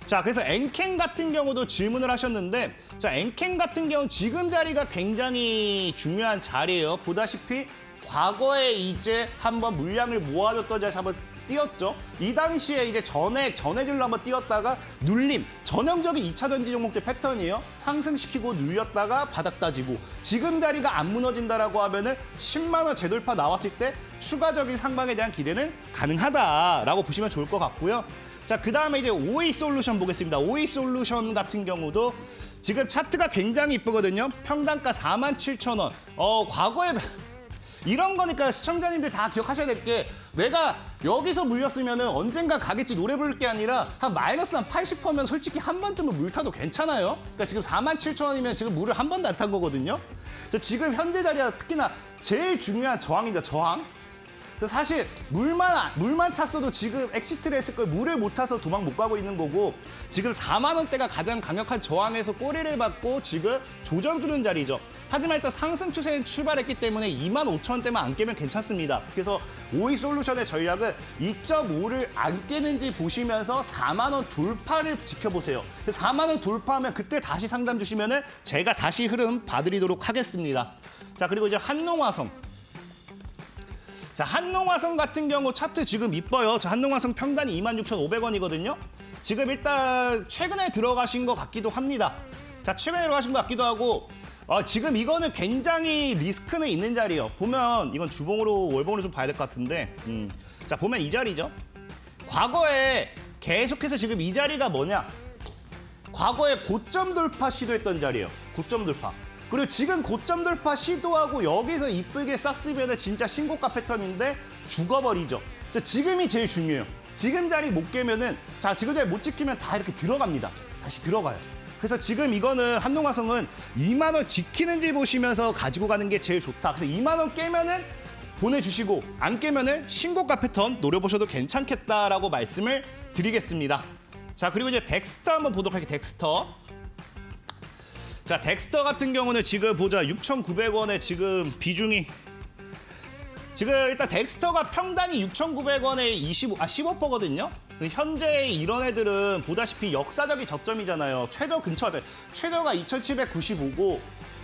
자, 그래서 엔캔 같은 경우도 질문을 하셨는데 자, 엔캔 같은 경우는 지금 자리가 굉장히 중요한 자리예요. 보다시피 과거에 이제 한번 물량을 모아줬던 자리에서 한번 뛰었죠. 이 당시에 이제 전해질로 한번 뛰었다가 눌림, 전형적인 2차 전지 종목들 패턴이에요. 상승시키고 눌렸다가 바닥 따지고 지금 자리가 안 무너진다라고 하면은 10만 원 재돌파 나왔을 때 추가적인 상방에 대한 기대는 가능하다라고 보시면 좋을 것 같고요. 자, 그다음에 이제 오이솔루션 보겠습니다. 오이솔루션 같은 경우도 지금 차트가 굉장히 이쁘거든요. 평단가 47,000원. 과거에 이런 거니까 시청자님들 다 기억하셔야 될 게 내가 여기서 물렸으면은 언젠가 가겠지 노래 부를 게 아니라 한 마이너스 한 80%면 솔직히 한 번쯤은 물 타도 괜찮아요. 그러니까 지금 47,000원이면 지금 물을 한 번도 안 탄 거거든요. 그래서 지금 현재 자리가 특히나 제일 중요한 저항입니다. 저항. 그래서 사실 물만 탔어도 지금 엑시트를 했을 걸 물을 못 타서 도망 못 가고 있는 거고 지금 4만 원대가 가장 강력한 저항에서 꼬리를 받고 지금 조정 주는 자리죠. 하지만 일단 상승 추세는 출발했기 때문에 25,000원대만 안 깨면 괜찮습니다. 그래서 오이솔루션의 전략은 2.5를 안 깨는지 보시면서 4만 원 돌파를 지켜보세요. 4만 원 돌파하면 그때 다시 상담 주시면은 제가 다시 흐름 봐드리도록 하겠습니다. 자, 그리고 이제 한농화성. 자, 한농화성 같은 경우 차트 지금 이뻐요. 자, 한농화성 평단이 26,500원이거든요. 지금 일단 최근에 들어가신 것 같기도 합니다. 자, 최근에 들어가신 것 같기도 하고 지금 이거는 굉장히 리스크는 있는 자리예요. 보면 이건 주봉으로 월봉으로 좀 봐야 될 것 같은데 자, 보면 이 자리죠. 과거에 계속해서 지금 이 자리가 뭐냐? 과거에 고점 돌파 시도했던 자리예요. 고점 돌파. 그리고 지금 고점 돌파 시도하고 여기서 이쁘게 쌌으면 진짜 신고가 패턴인데 죽어버리죠. 자, 지금이 제일 중요해요. 지금 자리 못 깨면은 자, 지금 자리 못 지키면 다 이렇게 들어갑니다. 다시 들어가요. 그래서 지금 이거는 한농화성은 2만 원 지키는지 보시면서 가지고 가는 게 제일 좋다. 그래서 2만 원 깨면은 보내주시고 안 깨면은 신고가 패턴 노려보셔도 괜찮겠다라고 말씀을 드리겠습니다. 자, 그리고 이제 덱스터 한번 보도록 할게요. 덱스터. 자, 덱스터 같은 경우는 지금 보자. 6,900원에 지금 비중이 지금 일단 덱스터가 평단이 6,900원에 15%거든요. 현재 이런 애들은 보다시피 역사적인 저점이잖아요. 최저 근처죠. 최저가 2,795고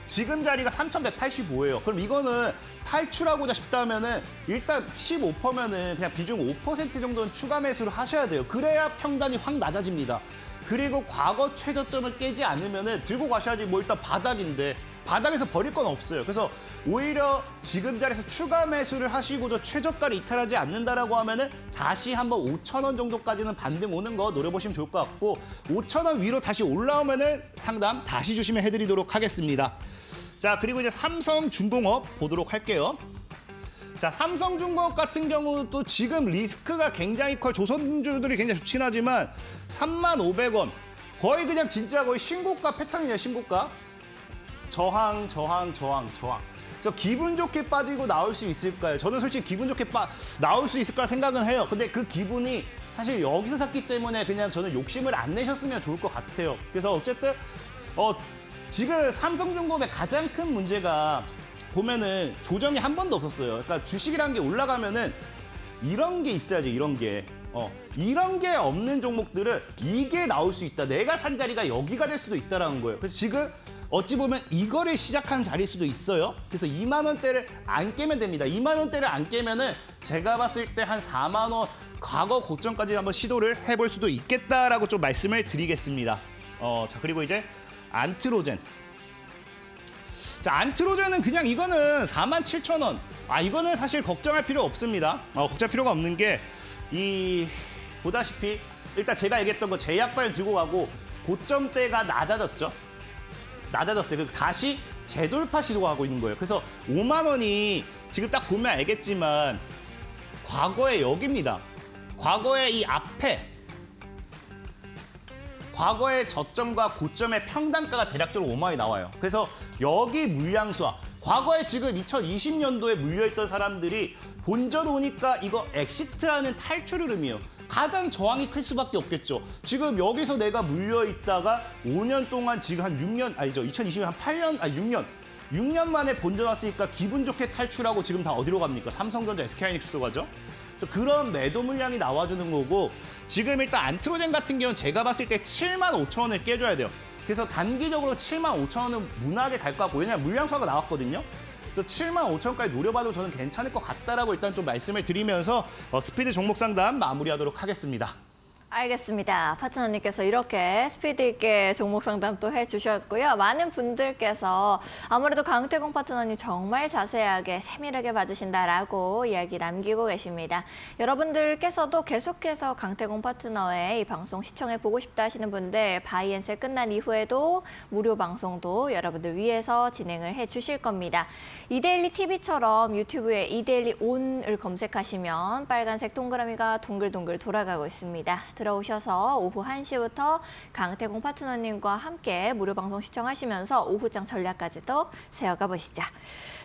지금 자리가 3,185예요. 그럼 이거는 탈출하고자 싶다면은 일단 15%면은 그냥 비중 5% 정도는 추가 매수를 하셔야 돼요. 그래야 평단이 확 낮아집니다. 그리고 과거 최저점을 깨지 않으면은 들고 가셔야지. 뭐 일단 바닥인데 바닥에서 버릴 건 없어요. 그래서 오히려 지금 자리에서 추가 매수를 하시고도 최저가를 이탈하지 않는다라고 하면은 다시 한번 5,000원 정도까지는 반등 오는 거 노려보시면 좋을 것 같고 5,000원 위로 다시 올라오면은 상담 다시 주시면 해드리도록 하겠습니다. 자, 그리고 이제 삼성중공업 보도록 할게요. 자, 삼성중공업 같은 경우도 지금 리스크가 굉장히 커요. 조선주들이 굉장히 좋긴 하지만 35,000원. 거의 그냥 진짜 거의 신고가 패턴이냐, 신고가. 저항. 저 기분 좋게 빠지고 나올 수 있을까요? 저는 솔직히 기분 좋게 나올 수 있을 거라 생각은 해요. 근데 그 기분이 사실 여기서 샀기 때문에 그냥 저는 욕심을 안 내셨으면 좋을 것 같아요. 그래서 어쨌든 지금 삼성중공업의 가장 큰 문제가 보면은 조정이 한 번도 없었어요. 그러니까 주식이라는 게 올라가면은 이런 게 있어야지, 이런 게. 이런 게 없는 종목들은 이게 나올 수 있다. 내가 산 자리가 여기가 될 수도 있다라는 거예요. 그래서 지금 어찌 보면 이거를 시작한 자리일 수도 있어요. 그래서 2만 원대를 안 깨면 됩니다. 2만 원대를 안 깨면은 제가 봤을 때 한 4만 원 과거 고점까지 한번 시도를 해볼 수도 있겠다라고 좀 말씀을 드리겠습니다. 자, 그리고 이제 안트로젠. 자, 안트로젠은 그냥 이거는 47,000원. 이거는 사실 걱정할 필요 없습니다. 걱정할 필요가 없는 게 보다시피 일단 제가 얘기했던 거 제약발 들고 가고 고점대가 낮아졌죠. 낮아졌어요. 그리고 다시 재돌파 시도하고 있는 거예요. 그래서 5만 원이 지금 딱 보면 알겠지만 과거의 여기입니다. 과거의 이 앞에 과거의 저점과 고점의 평단가가 대략적으로 5만 원이 나와요. 그래서 여기 물량수와 과거에 지금 2020년도에 물려있던 사람들이 본전 오니까 이거 엑시트하는 탈출 흐름이에요. 가장 저항이 클 수밖에 없겠죠. 지금 여기서 내가 물려있다가 5년 동안 지금 한 6년, 아니죠. 2020년 한 8년, 6년 만에 본전 왔으니까 기분 좋게 탈출하고 지금 다 어디로 갑니까? 삼성전자, SK하이닉스로 가죠. 그래서 그런 매도 물량이 나와주는 거고 지금 일단 안트로젠 같은 경우는 제가 봤을 때 75,000원을 깨줘야 돼요. 그래서 단기적으로 75,000원은 무난하게 갈 것 같고 왜냐면 물량 수가 나왔거든요. 또 75,000원까지 노려봐도 저는 괜찮을 것 같다라고 일단 좀 말씀을 드리면서 스피드 종목 상담 마무리하도록 하겠습니다. 알겠습니다. 파트너님께서 이렇게 스피드 있게 종목 상담 또 해주셨고요. 많은 분들께서 아무래도 강태공 파트너님 정말 자세하게 세밀하게 봐주신다라고 이야기 남기고 계십니다. 여러분들께서도 계속해서 강태공 파트너의 이 방송 시청해보고 싶다 하시는 분들 바이앤셀 끝난 이후에도 무료 방송도 여러분들 위해서 진행을 해주실 겁니다. 이데일리 TV처럼 유튜브에 이데일리 온을 검색하시면 빨간색 동그라미가 동글동글 돌아가고 있습니다. 들어오셔서 오후 1시부터 강태공 파트너님과 함께 무료 방송 시청하시면서 오후장 전략까지도 세워가 보시죠.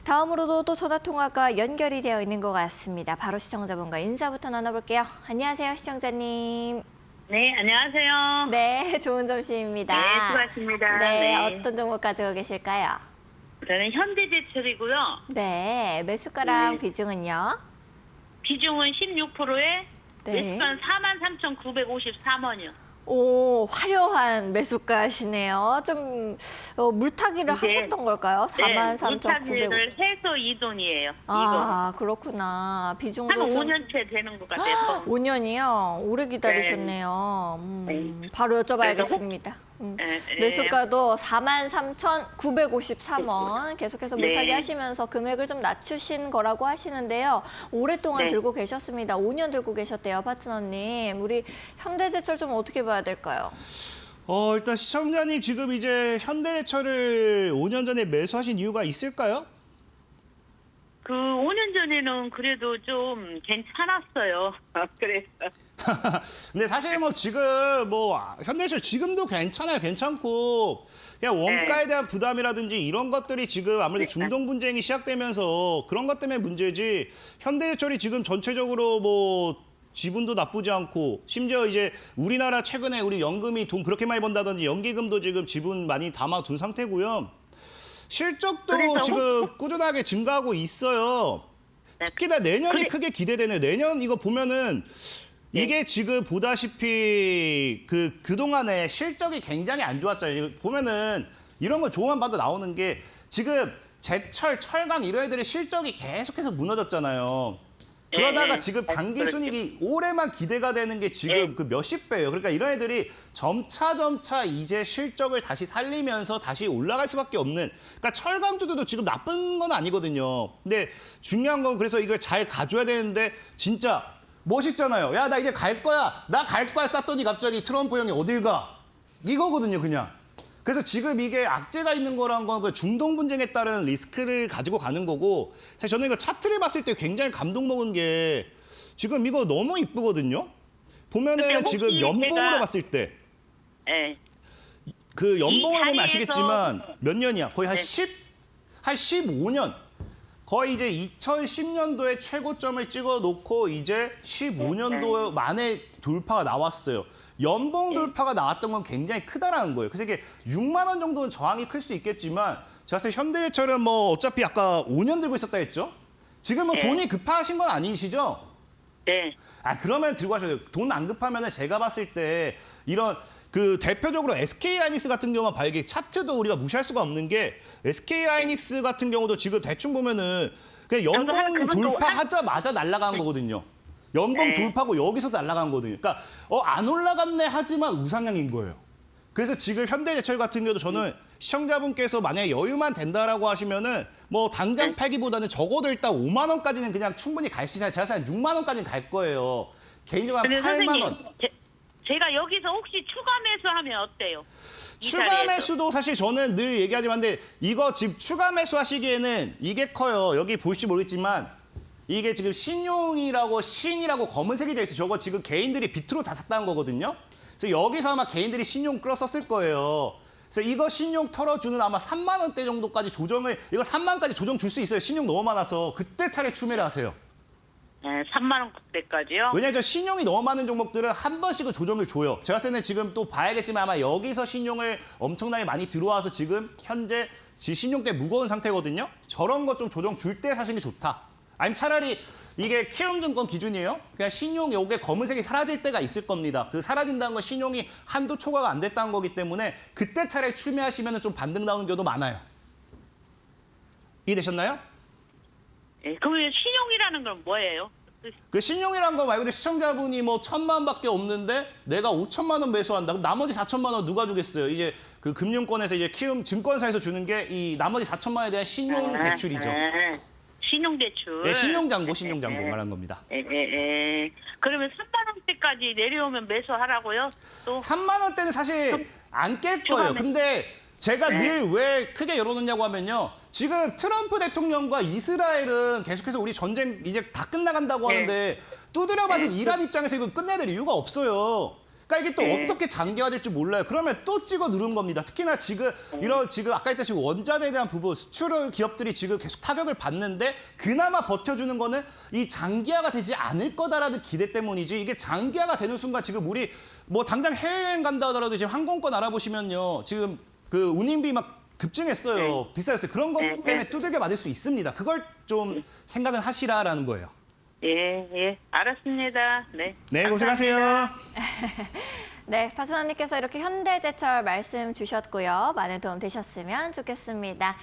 다음으로도 또 전화 통화가 연결이 되어 있는 것 같습니다. 바로 시청자분과 인사부터 나눠볼게요. 안녕하세요, 시청자님. 네, 안녕하세요. 네, 좋은 점심입니다. 네, 수고하십니다. 네, 네. 어떤 종목 가지고 계실까요? 저는 현대제철이고요. 네, 매수가랑 네. 비중은요? 비중은 16%에 네. 매수가는 43,953원이요. 오, 화려한 매수가시네요. 좀 물타기를 이게- 하셨던 걸까요? 네, 43,900원. 물타기를 해서 이 돈이에요. 아, 그렇구나. 이거. 비중도 한 좀 5년째 되는 것 같아서. 5년이요? 오래 기다리셨네요. 바로 여쭤봐야겠습니다. 네, 네. 매수가도 43,953원 계속해서 네. 물타기 하시면서 금액을 좀 낮추신 거라고 하시는데요. 오랫동안 네. 들고 계셨습니다. 5년 들고 계셨대요, 파트너님. 우리 현대제철 좀 어떻게 봐야 될까요? 일단 시청자님 지금 이제 현대제철을 5년 전에 매수하신 이유가 있을까요? 그 5년 전에는 그래도 좀 괜찮았어요. 그래서. 근데 사실 뭐 지금 뭐 현대제철 지금도 괜찮아요. 괜찮고 그냥 원가에 대한 부담이라든지 이런 것들이 지금 아무래도 중동 분쟁이 시작되면서 그런 것 때문에 문제지 현대제철이 지금 전체적으로 뭐 지분도 나쁘지 않고 심지어 이제 우리나라 최근에 우리 연금이 돈 그렇게 많이 번다든지 연기금도 지금 지분 많이 담아둔 상태고요. 실적도 그래서 지금 꾸준하게 증가하고 있어요. 네. 특히나 내년이 그래- 크게 기대되네요. 내년 이거 보면은 이게 지금 보다시피 그동안에 실적이 굉장히 안 좋았잖아요. 이거 보면은 이런 거 조금만 봐도 나오는 게 지금 제철, 철강 이런 애들의 실적이 계속해서 무너졌잖아요. 그러다가 네, 지금 단기 그렇죠. 순이익이 올해만 기대가 되는 게 지금 네. 그 몇십 배예요. 그러니까 이런 애들이 점차 이제 실적을 다시 살리면서 다시 올라갈 수밖에 없는. 그러니까 철강주들도 지금 나쁜 건 아니거든요. 근데 중요한 건 그래서 이걸 잘 가져야 되는데 진짜 멋있잖아요. 야, 나 이제 갈 거야. 나 갈 거야 쌌더니 갑자기 트럼프 형이 어딜 가? 이거거든요, 그냥. 그래서 지금 이게 악재가 있는 거란 건 그 중동 분쟁에 따른 리스크를 가지고 가는 거고 사실 저는 이거 차트를 봤을 때 굉장히 감동 먹은 게 지금 이거 너무 이쁘거든요. 근데 보면은 혹시 지금 연봉으로 제가- 봤을 때 네. 그 연봉으로 보면 자리에서- 아시겠지만 몇 년이야? 거의 한 네. 한 15년. 거의 이제 2010년도에 최고점을 찍어 놓고 이제 15년도 만에 돌파가 나왔어요. 연봉 돌파가 나왔던 건 굉장히 크다라는 거예요. 그래서 이게 6만 원 정도는 저항이 클 수 있겠지만 제가 봤을 때 현대제철은 뭐 어차피 아까 5년 들고 있었다 했죠? 지금 뭐 네. 돈이 급하신 건 아니시죠? 네. 그러면 들고 하셔야 돼요. 돈 안 급하면 제가 봤을 때 이런 그 대표적으로 SK하이닉스 같은 경우만 봐요. 이게 차트도 우리가 무시할 수가 없는 게 SK하이닉스 같은 경우도 지금 대충 보면은 그냥 연봉 그것도 돌파하자마자 날아간 거거든요. 연봉 네. 돌파하고 여기서도 날아간 거거든요. 그러니까 안 올라갔네 하지만 우상향인 거예요. 그래서 지금 현대제철 같은 경우도 저는 시청자분께서 만약에 여유만 된다라고 하시면은 뭐 당장 팔기보다는 적어도 일단 5만 원까지는 그냥 충분히 갈 수 있어요. 제가 생각에 6만 원까지는 갈 거예요. 개인적으로 한 근데 8만 선생님, 원. 제가 여기서 혹시 추가 매수하면 어때요? 이 추가 자리에서. 매수도 사실 저는 늘 얘기하지만 근데 이거 지금 추가 매수 하시기에는 이게 커요. 여기 볼지 모르겠지만 이게 지금 신용이라고 신이라고 검은색이 돼 있어요. 저거 지금 개인들이 비트로 다 샀다는 거거든요. 그래서 여기서 아마 개인들이 신용 끌었었을 거예요. 그래서 이거 신용 털어주는 아마 3만 원대 정도까지 조정을 이거 3만까지 조정 줄 수 있어요. 신용 너무 많아서 그때 차례 추매를 하세요. 네, 3만 원대까지요? 왜냐하면 저 신용이 너무 많은 종목들은 한 번씩은 조정을 줘요. 제가 봤을 때는 지금 또 봐야겠지만 아마 여기서 신용을 엄청나게 많이 들어와서 지금 현재 신용 때 무거운 상태거든요. 저런 거 좀 조정 줄 때 사시는 게 좋다. 아니면 차라리 이게 키움증권 기준이에요. 그냥 신용 요게 검은색이 사라질 때가 있을 겁니다. 그 사라진다는 건 신용이 한도 초과가 안 됐다는 거기 때문에 그때 차라리 추매하시면 좀 반등 나오는 경우도 많아요. 이해되셨나요? 예, 그러면 신용이라는 건 뭐예요? 그 신용이란 거 말고 시청자분이 뭐 1,000만 원밖에 없는데 내가 5천만 원 매수한다. 그럼 나머지 4천만 원 누가 주겠어요? 이제 그 금융권에서 이제 키움 증권사에서 주는 게 이 나머지 4천만 원에 대한 신용 대출이죠. 신용대출. 네, 신용장고 말한 겁니다. 그러면 3만 원대까지 내려오면 매수하라고요? 또 3만 원대는 사실 안 깰 거예요. 초반에. 근데 제가 늘 왜 크게 열어놓냐고 하면요. 지금 트럼프 대통령과 이스라엘은 계속해서 우리 전쟁 이제 다 끝나간다고 하는데 두드려 맞은 이란 입장에서 이거 끝내야 될 이유가 없어요. 그러니까 이게 또 어떻게 장기화될지 몰라요. 그러면 또 찍어 누른 겁니다. 특히나 지금 지금 아까 했다시피 원자재에 대한 부분 수출 기업들이 지금 계속 타격을 받는데 그나마 버텨주는 거는 이 장기화가 되지 않을 거다라는 기대 때문이지 이게 장기화가 되는 순간 지금 우리 뭐 당장 해외여행 간다 하더라도 지금 항공권 알아보시면요. 지금 그 운임비 막 급증했어요. 비싸졌어요. 그런 것 때문에 두들겨 맞을 수 있습니다. 그걸 좀 생각은 하시라라는 거예요. 예, 알았습니다. 네. 네, 고생하세요. 네, 파트너님께서 이렇게 현대제철 말씀 주셨고요. 많은 도움 되셨으면 좋겠습니다.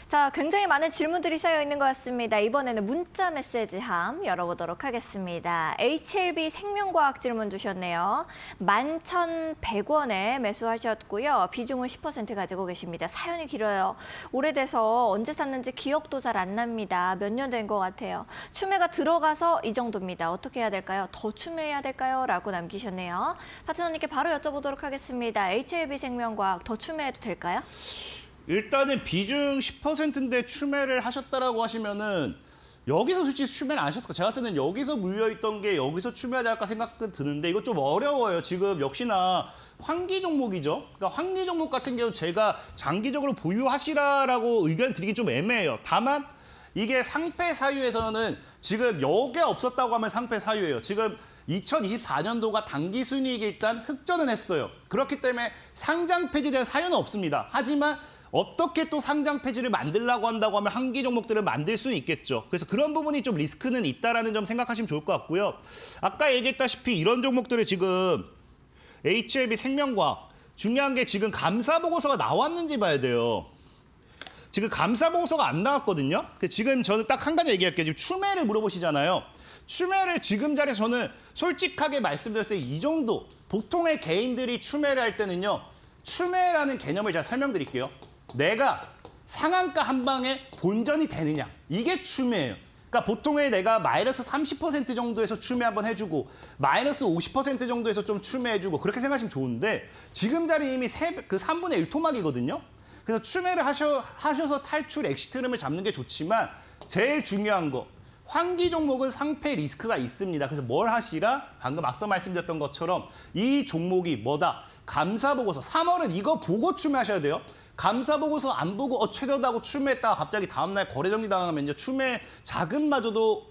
자, 굉장히 많은 질문들이 쌓여 있는 것 같습니다. 이번에는 문자 메시지 함 열어보도록 하겠습니다. HLB 생명과학 질문 주셨네요. 11,100원에 매수하셨고요. 비중은 10% 가지고 계십니다. 사연이 길어요. 오래돼서 언제 샀는지 기억도 잘 안 납니다. 몇 년 된 것 같아요. 추매가 들어가서 이 정도입니다. 어떻게 해야 될까요? 더 추매해야 될까요? 라고 남기셨네요. 파트너님께 바로 여쭤보도록 하겠습니다. HLB 생명과학 더 추매해도 될까요? 일단은 비중 10%인데 추매를 하셨다라고 하시면은 여기서 솔직히 추매를 안 하셨을 거예요. 제가 봤을 때는 여기서 물려있던 게 여기서 추매하지 않을까 생각은 드는데 이거 좀 어려워요. 지금 역시나 환기 종목이죠. 그러니까 환기 종목 같은 경우 제가 장기적으로 보유하시라라고 의견 드리기 좀 애매해요. 다만 이게 상패 사유에서는 지금 여기에 없었다고 하면 상패 사유예요. 지금 2024년도가 당기 순이익 일단 흑전은 했어요. 그렇기 때문에 상장 폐지에 대한 사유는 없습니다. 하지만 어떻게 또 상장 폐지를 만들려고 한다고 하면 한기 종목들을 만들 수는 있겠죠. 그래서 그런 부분이 좀 리스크는 있다라는 점 생각하시면 좋을 것 같고요. 아까 얘기했다시피 이런 종목들을 지금 HLB 생명과학 중요한 게 지금 감사 보고서가 나왔는지 봐야 돼요. 지금 감사 보고서가 안 나왔거든요. 지금 저는 딱 한 가지 얘기할게요. 지금 추매를 물어보시잖아요. 추매를 지금 자리에서 저는 솔직하게 말씀드렸을 때 이 정도 보통의 개인들이 추매를 할 때는요. 추매라는 개념을 제가 설명드릴게요. 내가 상한가 한 방에 본전이 되느냐. 이게 추매예요. 그러니까 보통의 내가 마이너스 30% 정도에서 추매 한번 해주고 마이너스 50% 정도에서 좀 추매해주고 그렇게 생각하시면 좋은데 지금 자리 이미 그 3분의 1 토막이거든요. 그래서 추매를 하셔서 탈출 엑시트 흐름을 잡는 게 좋지만 제일 중요한 거 환기 종목은 상패 리스크가 있습니다. 그래서 뭘 하시라? 방금 앞서 말씀드렸던 것처럼 이 종목이 뭐다? 감사 보고서 3월은 이거 보고 추매하셔야 돼요. 감사 보고서 안 보고 최저다고 추매했다가 갑자기 다음날 거래 정리 당하면 이제 추매 자금마저도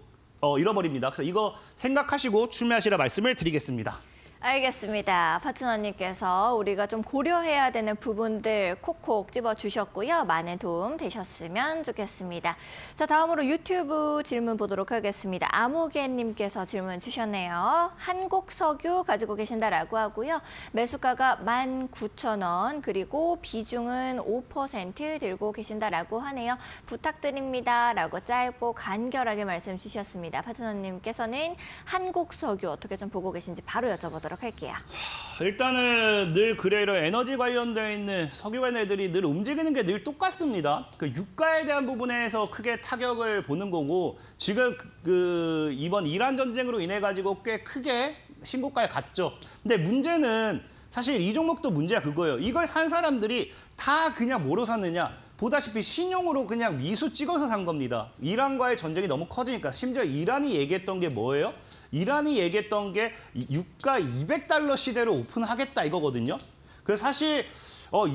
잃어버립니다. 그래서 이거 생각하시고 추매하시라 말씀을 드리겠습니다. 알겠습니다. 파트너님께서 우리가 좀 고려해야 되는 부분들 콕콕 집어주셨고요. 많은 도움 되셨으면 좋겠습니다. 자, 다음으로 유튜브 질문 보도록 하겠습니다. 아무개님께서 질문 주셨네요. 한국석유 가지고 계신다라고 하고요. 매수가가 19,000원 그리고 비중은 5% 들고 계신다라고 하네요. 부탁드립니다라고 짧고 간결하게 말씀 주셨습니다. 파트너님께서는 한국석유 어떻게 좀 보고 계신지 바로 여쭤보도록 할게요. 일단은 늘 그래 이런 에너지 관련되어 있는 석유 관련 애들이 늘 움직이는 게 늘 똑같습니다. 그 유가에 대한 부분에서 크게 타격을 보는 거고 지금 이번 이란 전쟁으로 인해 가지고 꽤 크게 신고가에 갔죠. 근데 문제는 사실 이 종목도 문제가 그거예요. 이걸 산 사람들이 다 그냥 뭐로 샀느냐? 보다시피 신용으로 그냥 미수 찍어서 산 겁니다. 이란과의 전쟁이 너무 커지니까 심지어 이란이 얘기했던 게 뭐예요? 이란이 얘기했던 게 유가 200달러 시대로 오픈하겠다 이거거든요. 그래서 사실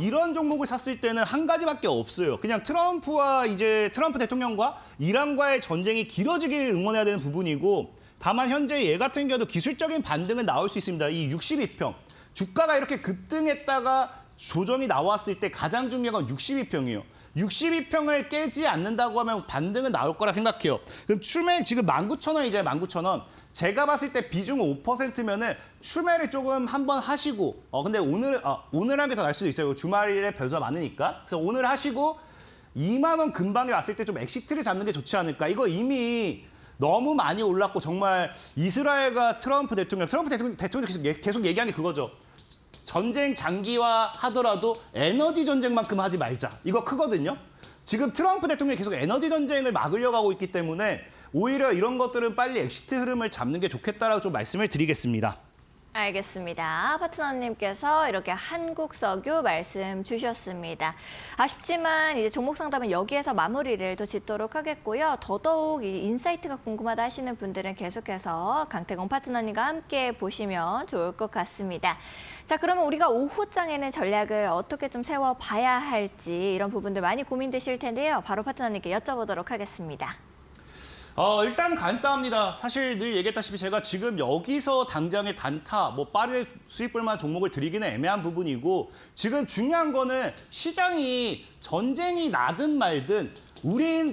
이런 종목을 샀을 때는 한 가지밖에 없어요. 그냥 트럼프 대통령과 이란과의 전쟁이 길어지길 응원해야 되는 부분이고 다만 현재 얘 같은 경우도 기술적인 반등은 나올 수 있습니다. 이 62평. 주가가 이렇게 급등했다가 조정이 나왔을 때 가장 중요한 건 62평이에요. 62평을 깨지 않는다고 하면 반등은 나올 거라 생각해요. 그럼 추매 지금 19,000원이잖아요. 19,000원. 제가 봤을 때 비중은 5%면은 추매를 조금 한번 하시고 근데 오늘 한 게 더 날 수도 있어요. 주말에 변수가 많으니까. 그래서 오늘 하시고 2만 원 근방에 왔을 때 좀 엑시트를 잡는 게 좋지 않을까. 이거 이미 너무 많이 올랐고 정말 이스라엘과 트럼프 대통령 계속 얘기한 게 그거죠. 전쟁 장기화 하더라도 에너지 전쟁만큼 하지 말자. 이거 크거든요. 지금 트럼프 대통령이 계속 에너지 전쟁을 막으려고 하고 있기 때문에 오히려 이런 것들은 빨리 엑시트 흐름을 잡는 게 좋겠다라고 좀 말씀을 드리겠습니다. 알겠습니다. 파트너님께서 이렇게 한국 석유 말씀 주셨습니다. 아쉽지만 이제 종목 상담은 여기에서 마무리를 또 짓도록 하겠고요. 더더욱 이 인사이트가 궁금하다 하시는 분들은 계속해서 강태공 파트너님과 함께 보시면 좋을 것 같습니다. 자, 그러면 우리가 오후장에는 전략을 어떻게 좀 세워봐야 할지 이런 부분들 많이 고민되실 텐데요. 바로 파트너님께 여쭤보도록 하겠습니다. 일단 간단합니다. 사실 늘 얘기했다시피 제가 지금 여기서 당장의 단타, 빠르게 수익 볼 만한 종목을 드리기는 애매한 부분이고 지금 중요한 거는 시장이 전쟁이 나든 말든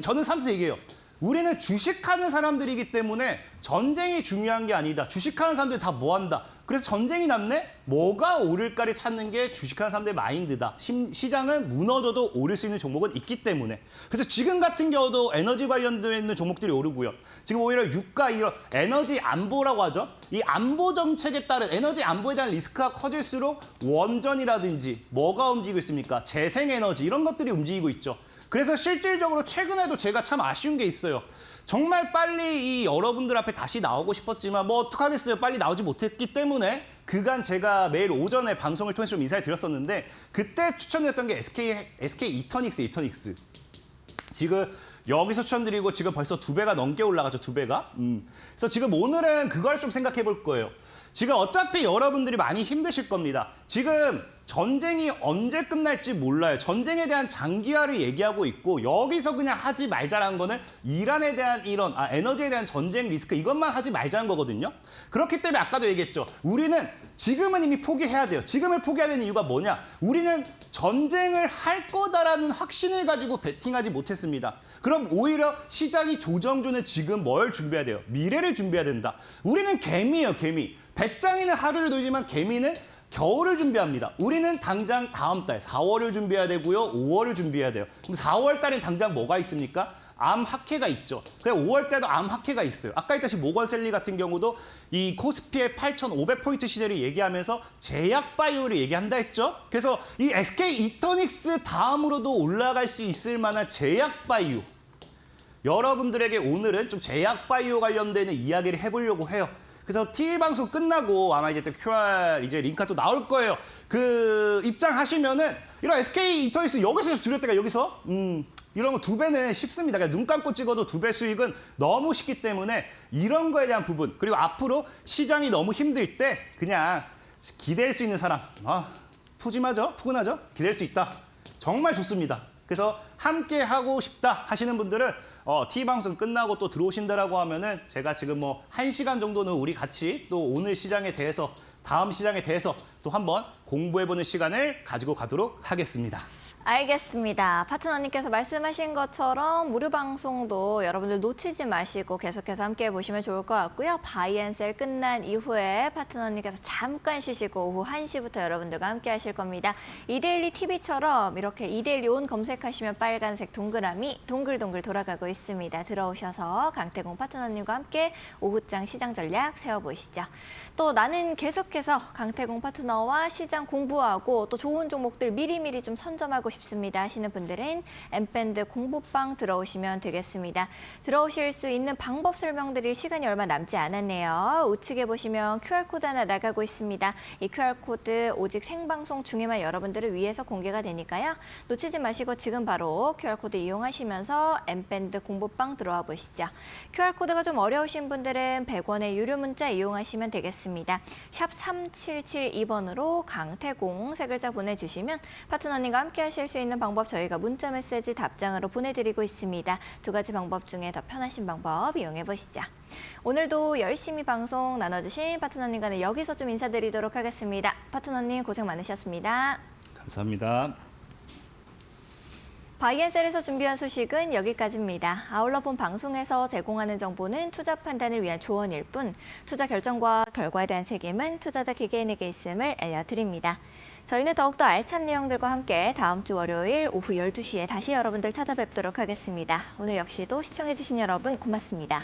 저는 삼성 얘기해요. 우리는 주식하는 사람들이기 때문에 전쟁이 중요한 게 아니다. 주식하는 사람들이 다 뭐한다. 그래서 전쟁이 났네? 뭐가 오를까를 찾는 게 주식하는 사람들의 마인드다. 시장은 무너져도 오를 수 있는 종목은 있기 때문에. 그래서 지금 같은 경우도 에너지 관련되어 있는 종목들이 오르고요. 지금 오히려 유가 이런 에너지 안보라고 하죠. 이 안보 정책에 따른 에너지 안보에 대한 리스크가 커질수록 원전이라든지 뭐가 움직이고 있습니까? 재생에너지 이런 것들이 움직이고 있죠. 그래서 실질적으로 최근에도 제가 참 아쉬운 게 있어요. 정말 빨리 이 여러분들 앞에 다시 나오고 싶었지만 어떡하겠어요. 빨리 나오지 못했기 때문에 그간 제가 매일 오전에 방송을 통해서 좀 인사를 드렸었는데 그때 추천드렸던 게 SK 이터닉스. 지금 여기서 추천드리고 지금 벌써 2배가 넘게 올라가죠. 2배가. 그래서 지금 오늘은 그걸 좀 생각해 볼 거예요. 지금 어차피 여러분들이 많이 힘드실 겁니다. 지금 전쟁이 언제 끝날지 몰라요. 전쟁에 대한 장기화를 얘기하고 있고 여기서 그냥 하지 말자라는 거는 이란에 대한 에너지에 대한 전쟁 리스크 이것만 하지 말자는 거거든요. 그렇기 때문에 아까도 얘기했죠. 우리는 지금은 이미 포기해야 돼요. 지금을 포기해야 되는 이유가 뭐냐? 우리는 전쟁을 할 거다라는 확신을 가지고 베팅하지 못했습니다. 그럼 오히려 시장이 조정주는 지금 뭘 준비해야 돼요? 미래를 준비해야 된다. 우리는 개미예요, 개미. 배짱이는 하루를 돌지만 개미는 겨울을 준비합니다. 우리는 당장 다음 달 4월을 준비해야 되고요. 5월을 준비해야 돼요. 그럼 4월 달엔 당장 뭐가 있습니까? 암 학회가 있죠. 그냥 5월 때도 암 학회가 있어요. 아까 했다시피 모건셀리 같은 경우도 이 코스피의 8,500포인트 시대를 얘기하면서 제약바이오를 얘기한다 했죠. 그래서 이 SK 이터닉스 다음으로도 올라갈 수 있을 만한 제약바이오. 여러분들에게 오늘은 좀 제약바이오 관련되는 이야기를 해보려고 해요. 그래서 TV 방송 끝나고 아마 이제 또 QR 이제 링크가 또 나올 거예요. 그 입장하시면은 이런 SK 이터닉스 여기서 줄일 때가 여기서 이런 거 2배는 쉽습니다. 그냥 눈 감고 찍어도 2배 수익은 너무 쉽기 때문에 이런 거에 대한 부분 그리고 앞으로 시장이 너무 힘들 때 그냥 기댈 수 있는 사람 푸근하죠? 기댈 수 있다. 정말 좋습니다. 그래서 함께 하고 싶다 하시는 분들은 TV 방송 끝나고 또 들어오신다라고 하면은 제가 지금 1시간 정도는 우리 같이 또 오늘 시장에 대해서 다음 시장에 대해서 또 한번 공부해보는 시간을 가지고 가도록 하겠습니다. 알겠습니다. 파트너님께서 말씀하신 것처럼 무료 방송도 여러분들 놓치지 마시고 계속해서 함께 보시면 좋을 것 같고요. 바이앤셀 끝난 이후에 파트너님께서 잠깐 쉬시고 오후 1시부터 여러분들과 함께 하실 겁니다. 이데일리 TV처럼 이렇게 이데일리 온 검색하시면 빨간색 동그라미 동글동글 돌아가고 있습니다. 들어오셔서 강태공 파트너님과 함께 오후장 시장 전략 세워보시죠. 또 나는 계속해서 강태공 파트너와 시장 공부하고 또 좋은 종목들 미리미리 좀 선점하고 싶습니다 하시는 분들은 엠밴드 공부방 들어오시면 되겠습니다. 들어오실 수 있는 방법 설명드릴 시간이 얼마 남지 않았네요. 우측에 보시면 QR코드 하나 나가고 있습니다. 이 QR코드 오직 생방송 중에만 여러분들을 위해서 공개가 되니까요. 놓치지 마시고 지금 바로 QR코드 이용하시면서 엠밴드 공부방 들어와 보시죠. QR코드가 좀 어려우신 분들은 100원의 유료 문자 이용하시면 되겠습니다. 샵 3772번으로 강태공 세 글자 보내주시면 파트너님과 함께 하실 수 있는 방법 저희가 문자 메시지 답장으로 보내드리고 있습니다. 2가지 방법 중에 더 편하신 방법 이용해 보시죠. 오늘도 열심히 방송 나눠주신 파트너님과는 여기서 좀 인사드리도록 하겠습니다. 파트너님 고생 많으셨습니다. 감사합니다. 바이앤셀에서 준비한 소식은 여기까지입니다. 아울러 본 방송에서 제공하는 정보는 투자 판단을 위한 조언일 뿐 투자 결정과 결과에 대한 책임은 투자자 개개인에게 있음을 알려드립니다. 저희는 더욱더 알찬 내용들과 함께 다음 주 월요일 오후 12시에 다시 여러분들 찾아뵙도록 하겠습니다. 오늘 역시도 시청해주신 여러분 고맙습니다.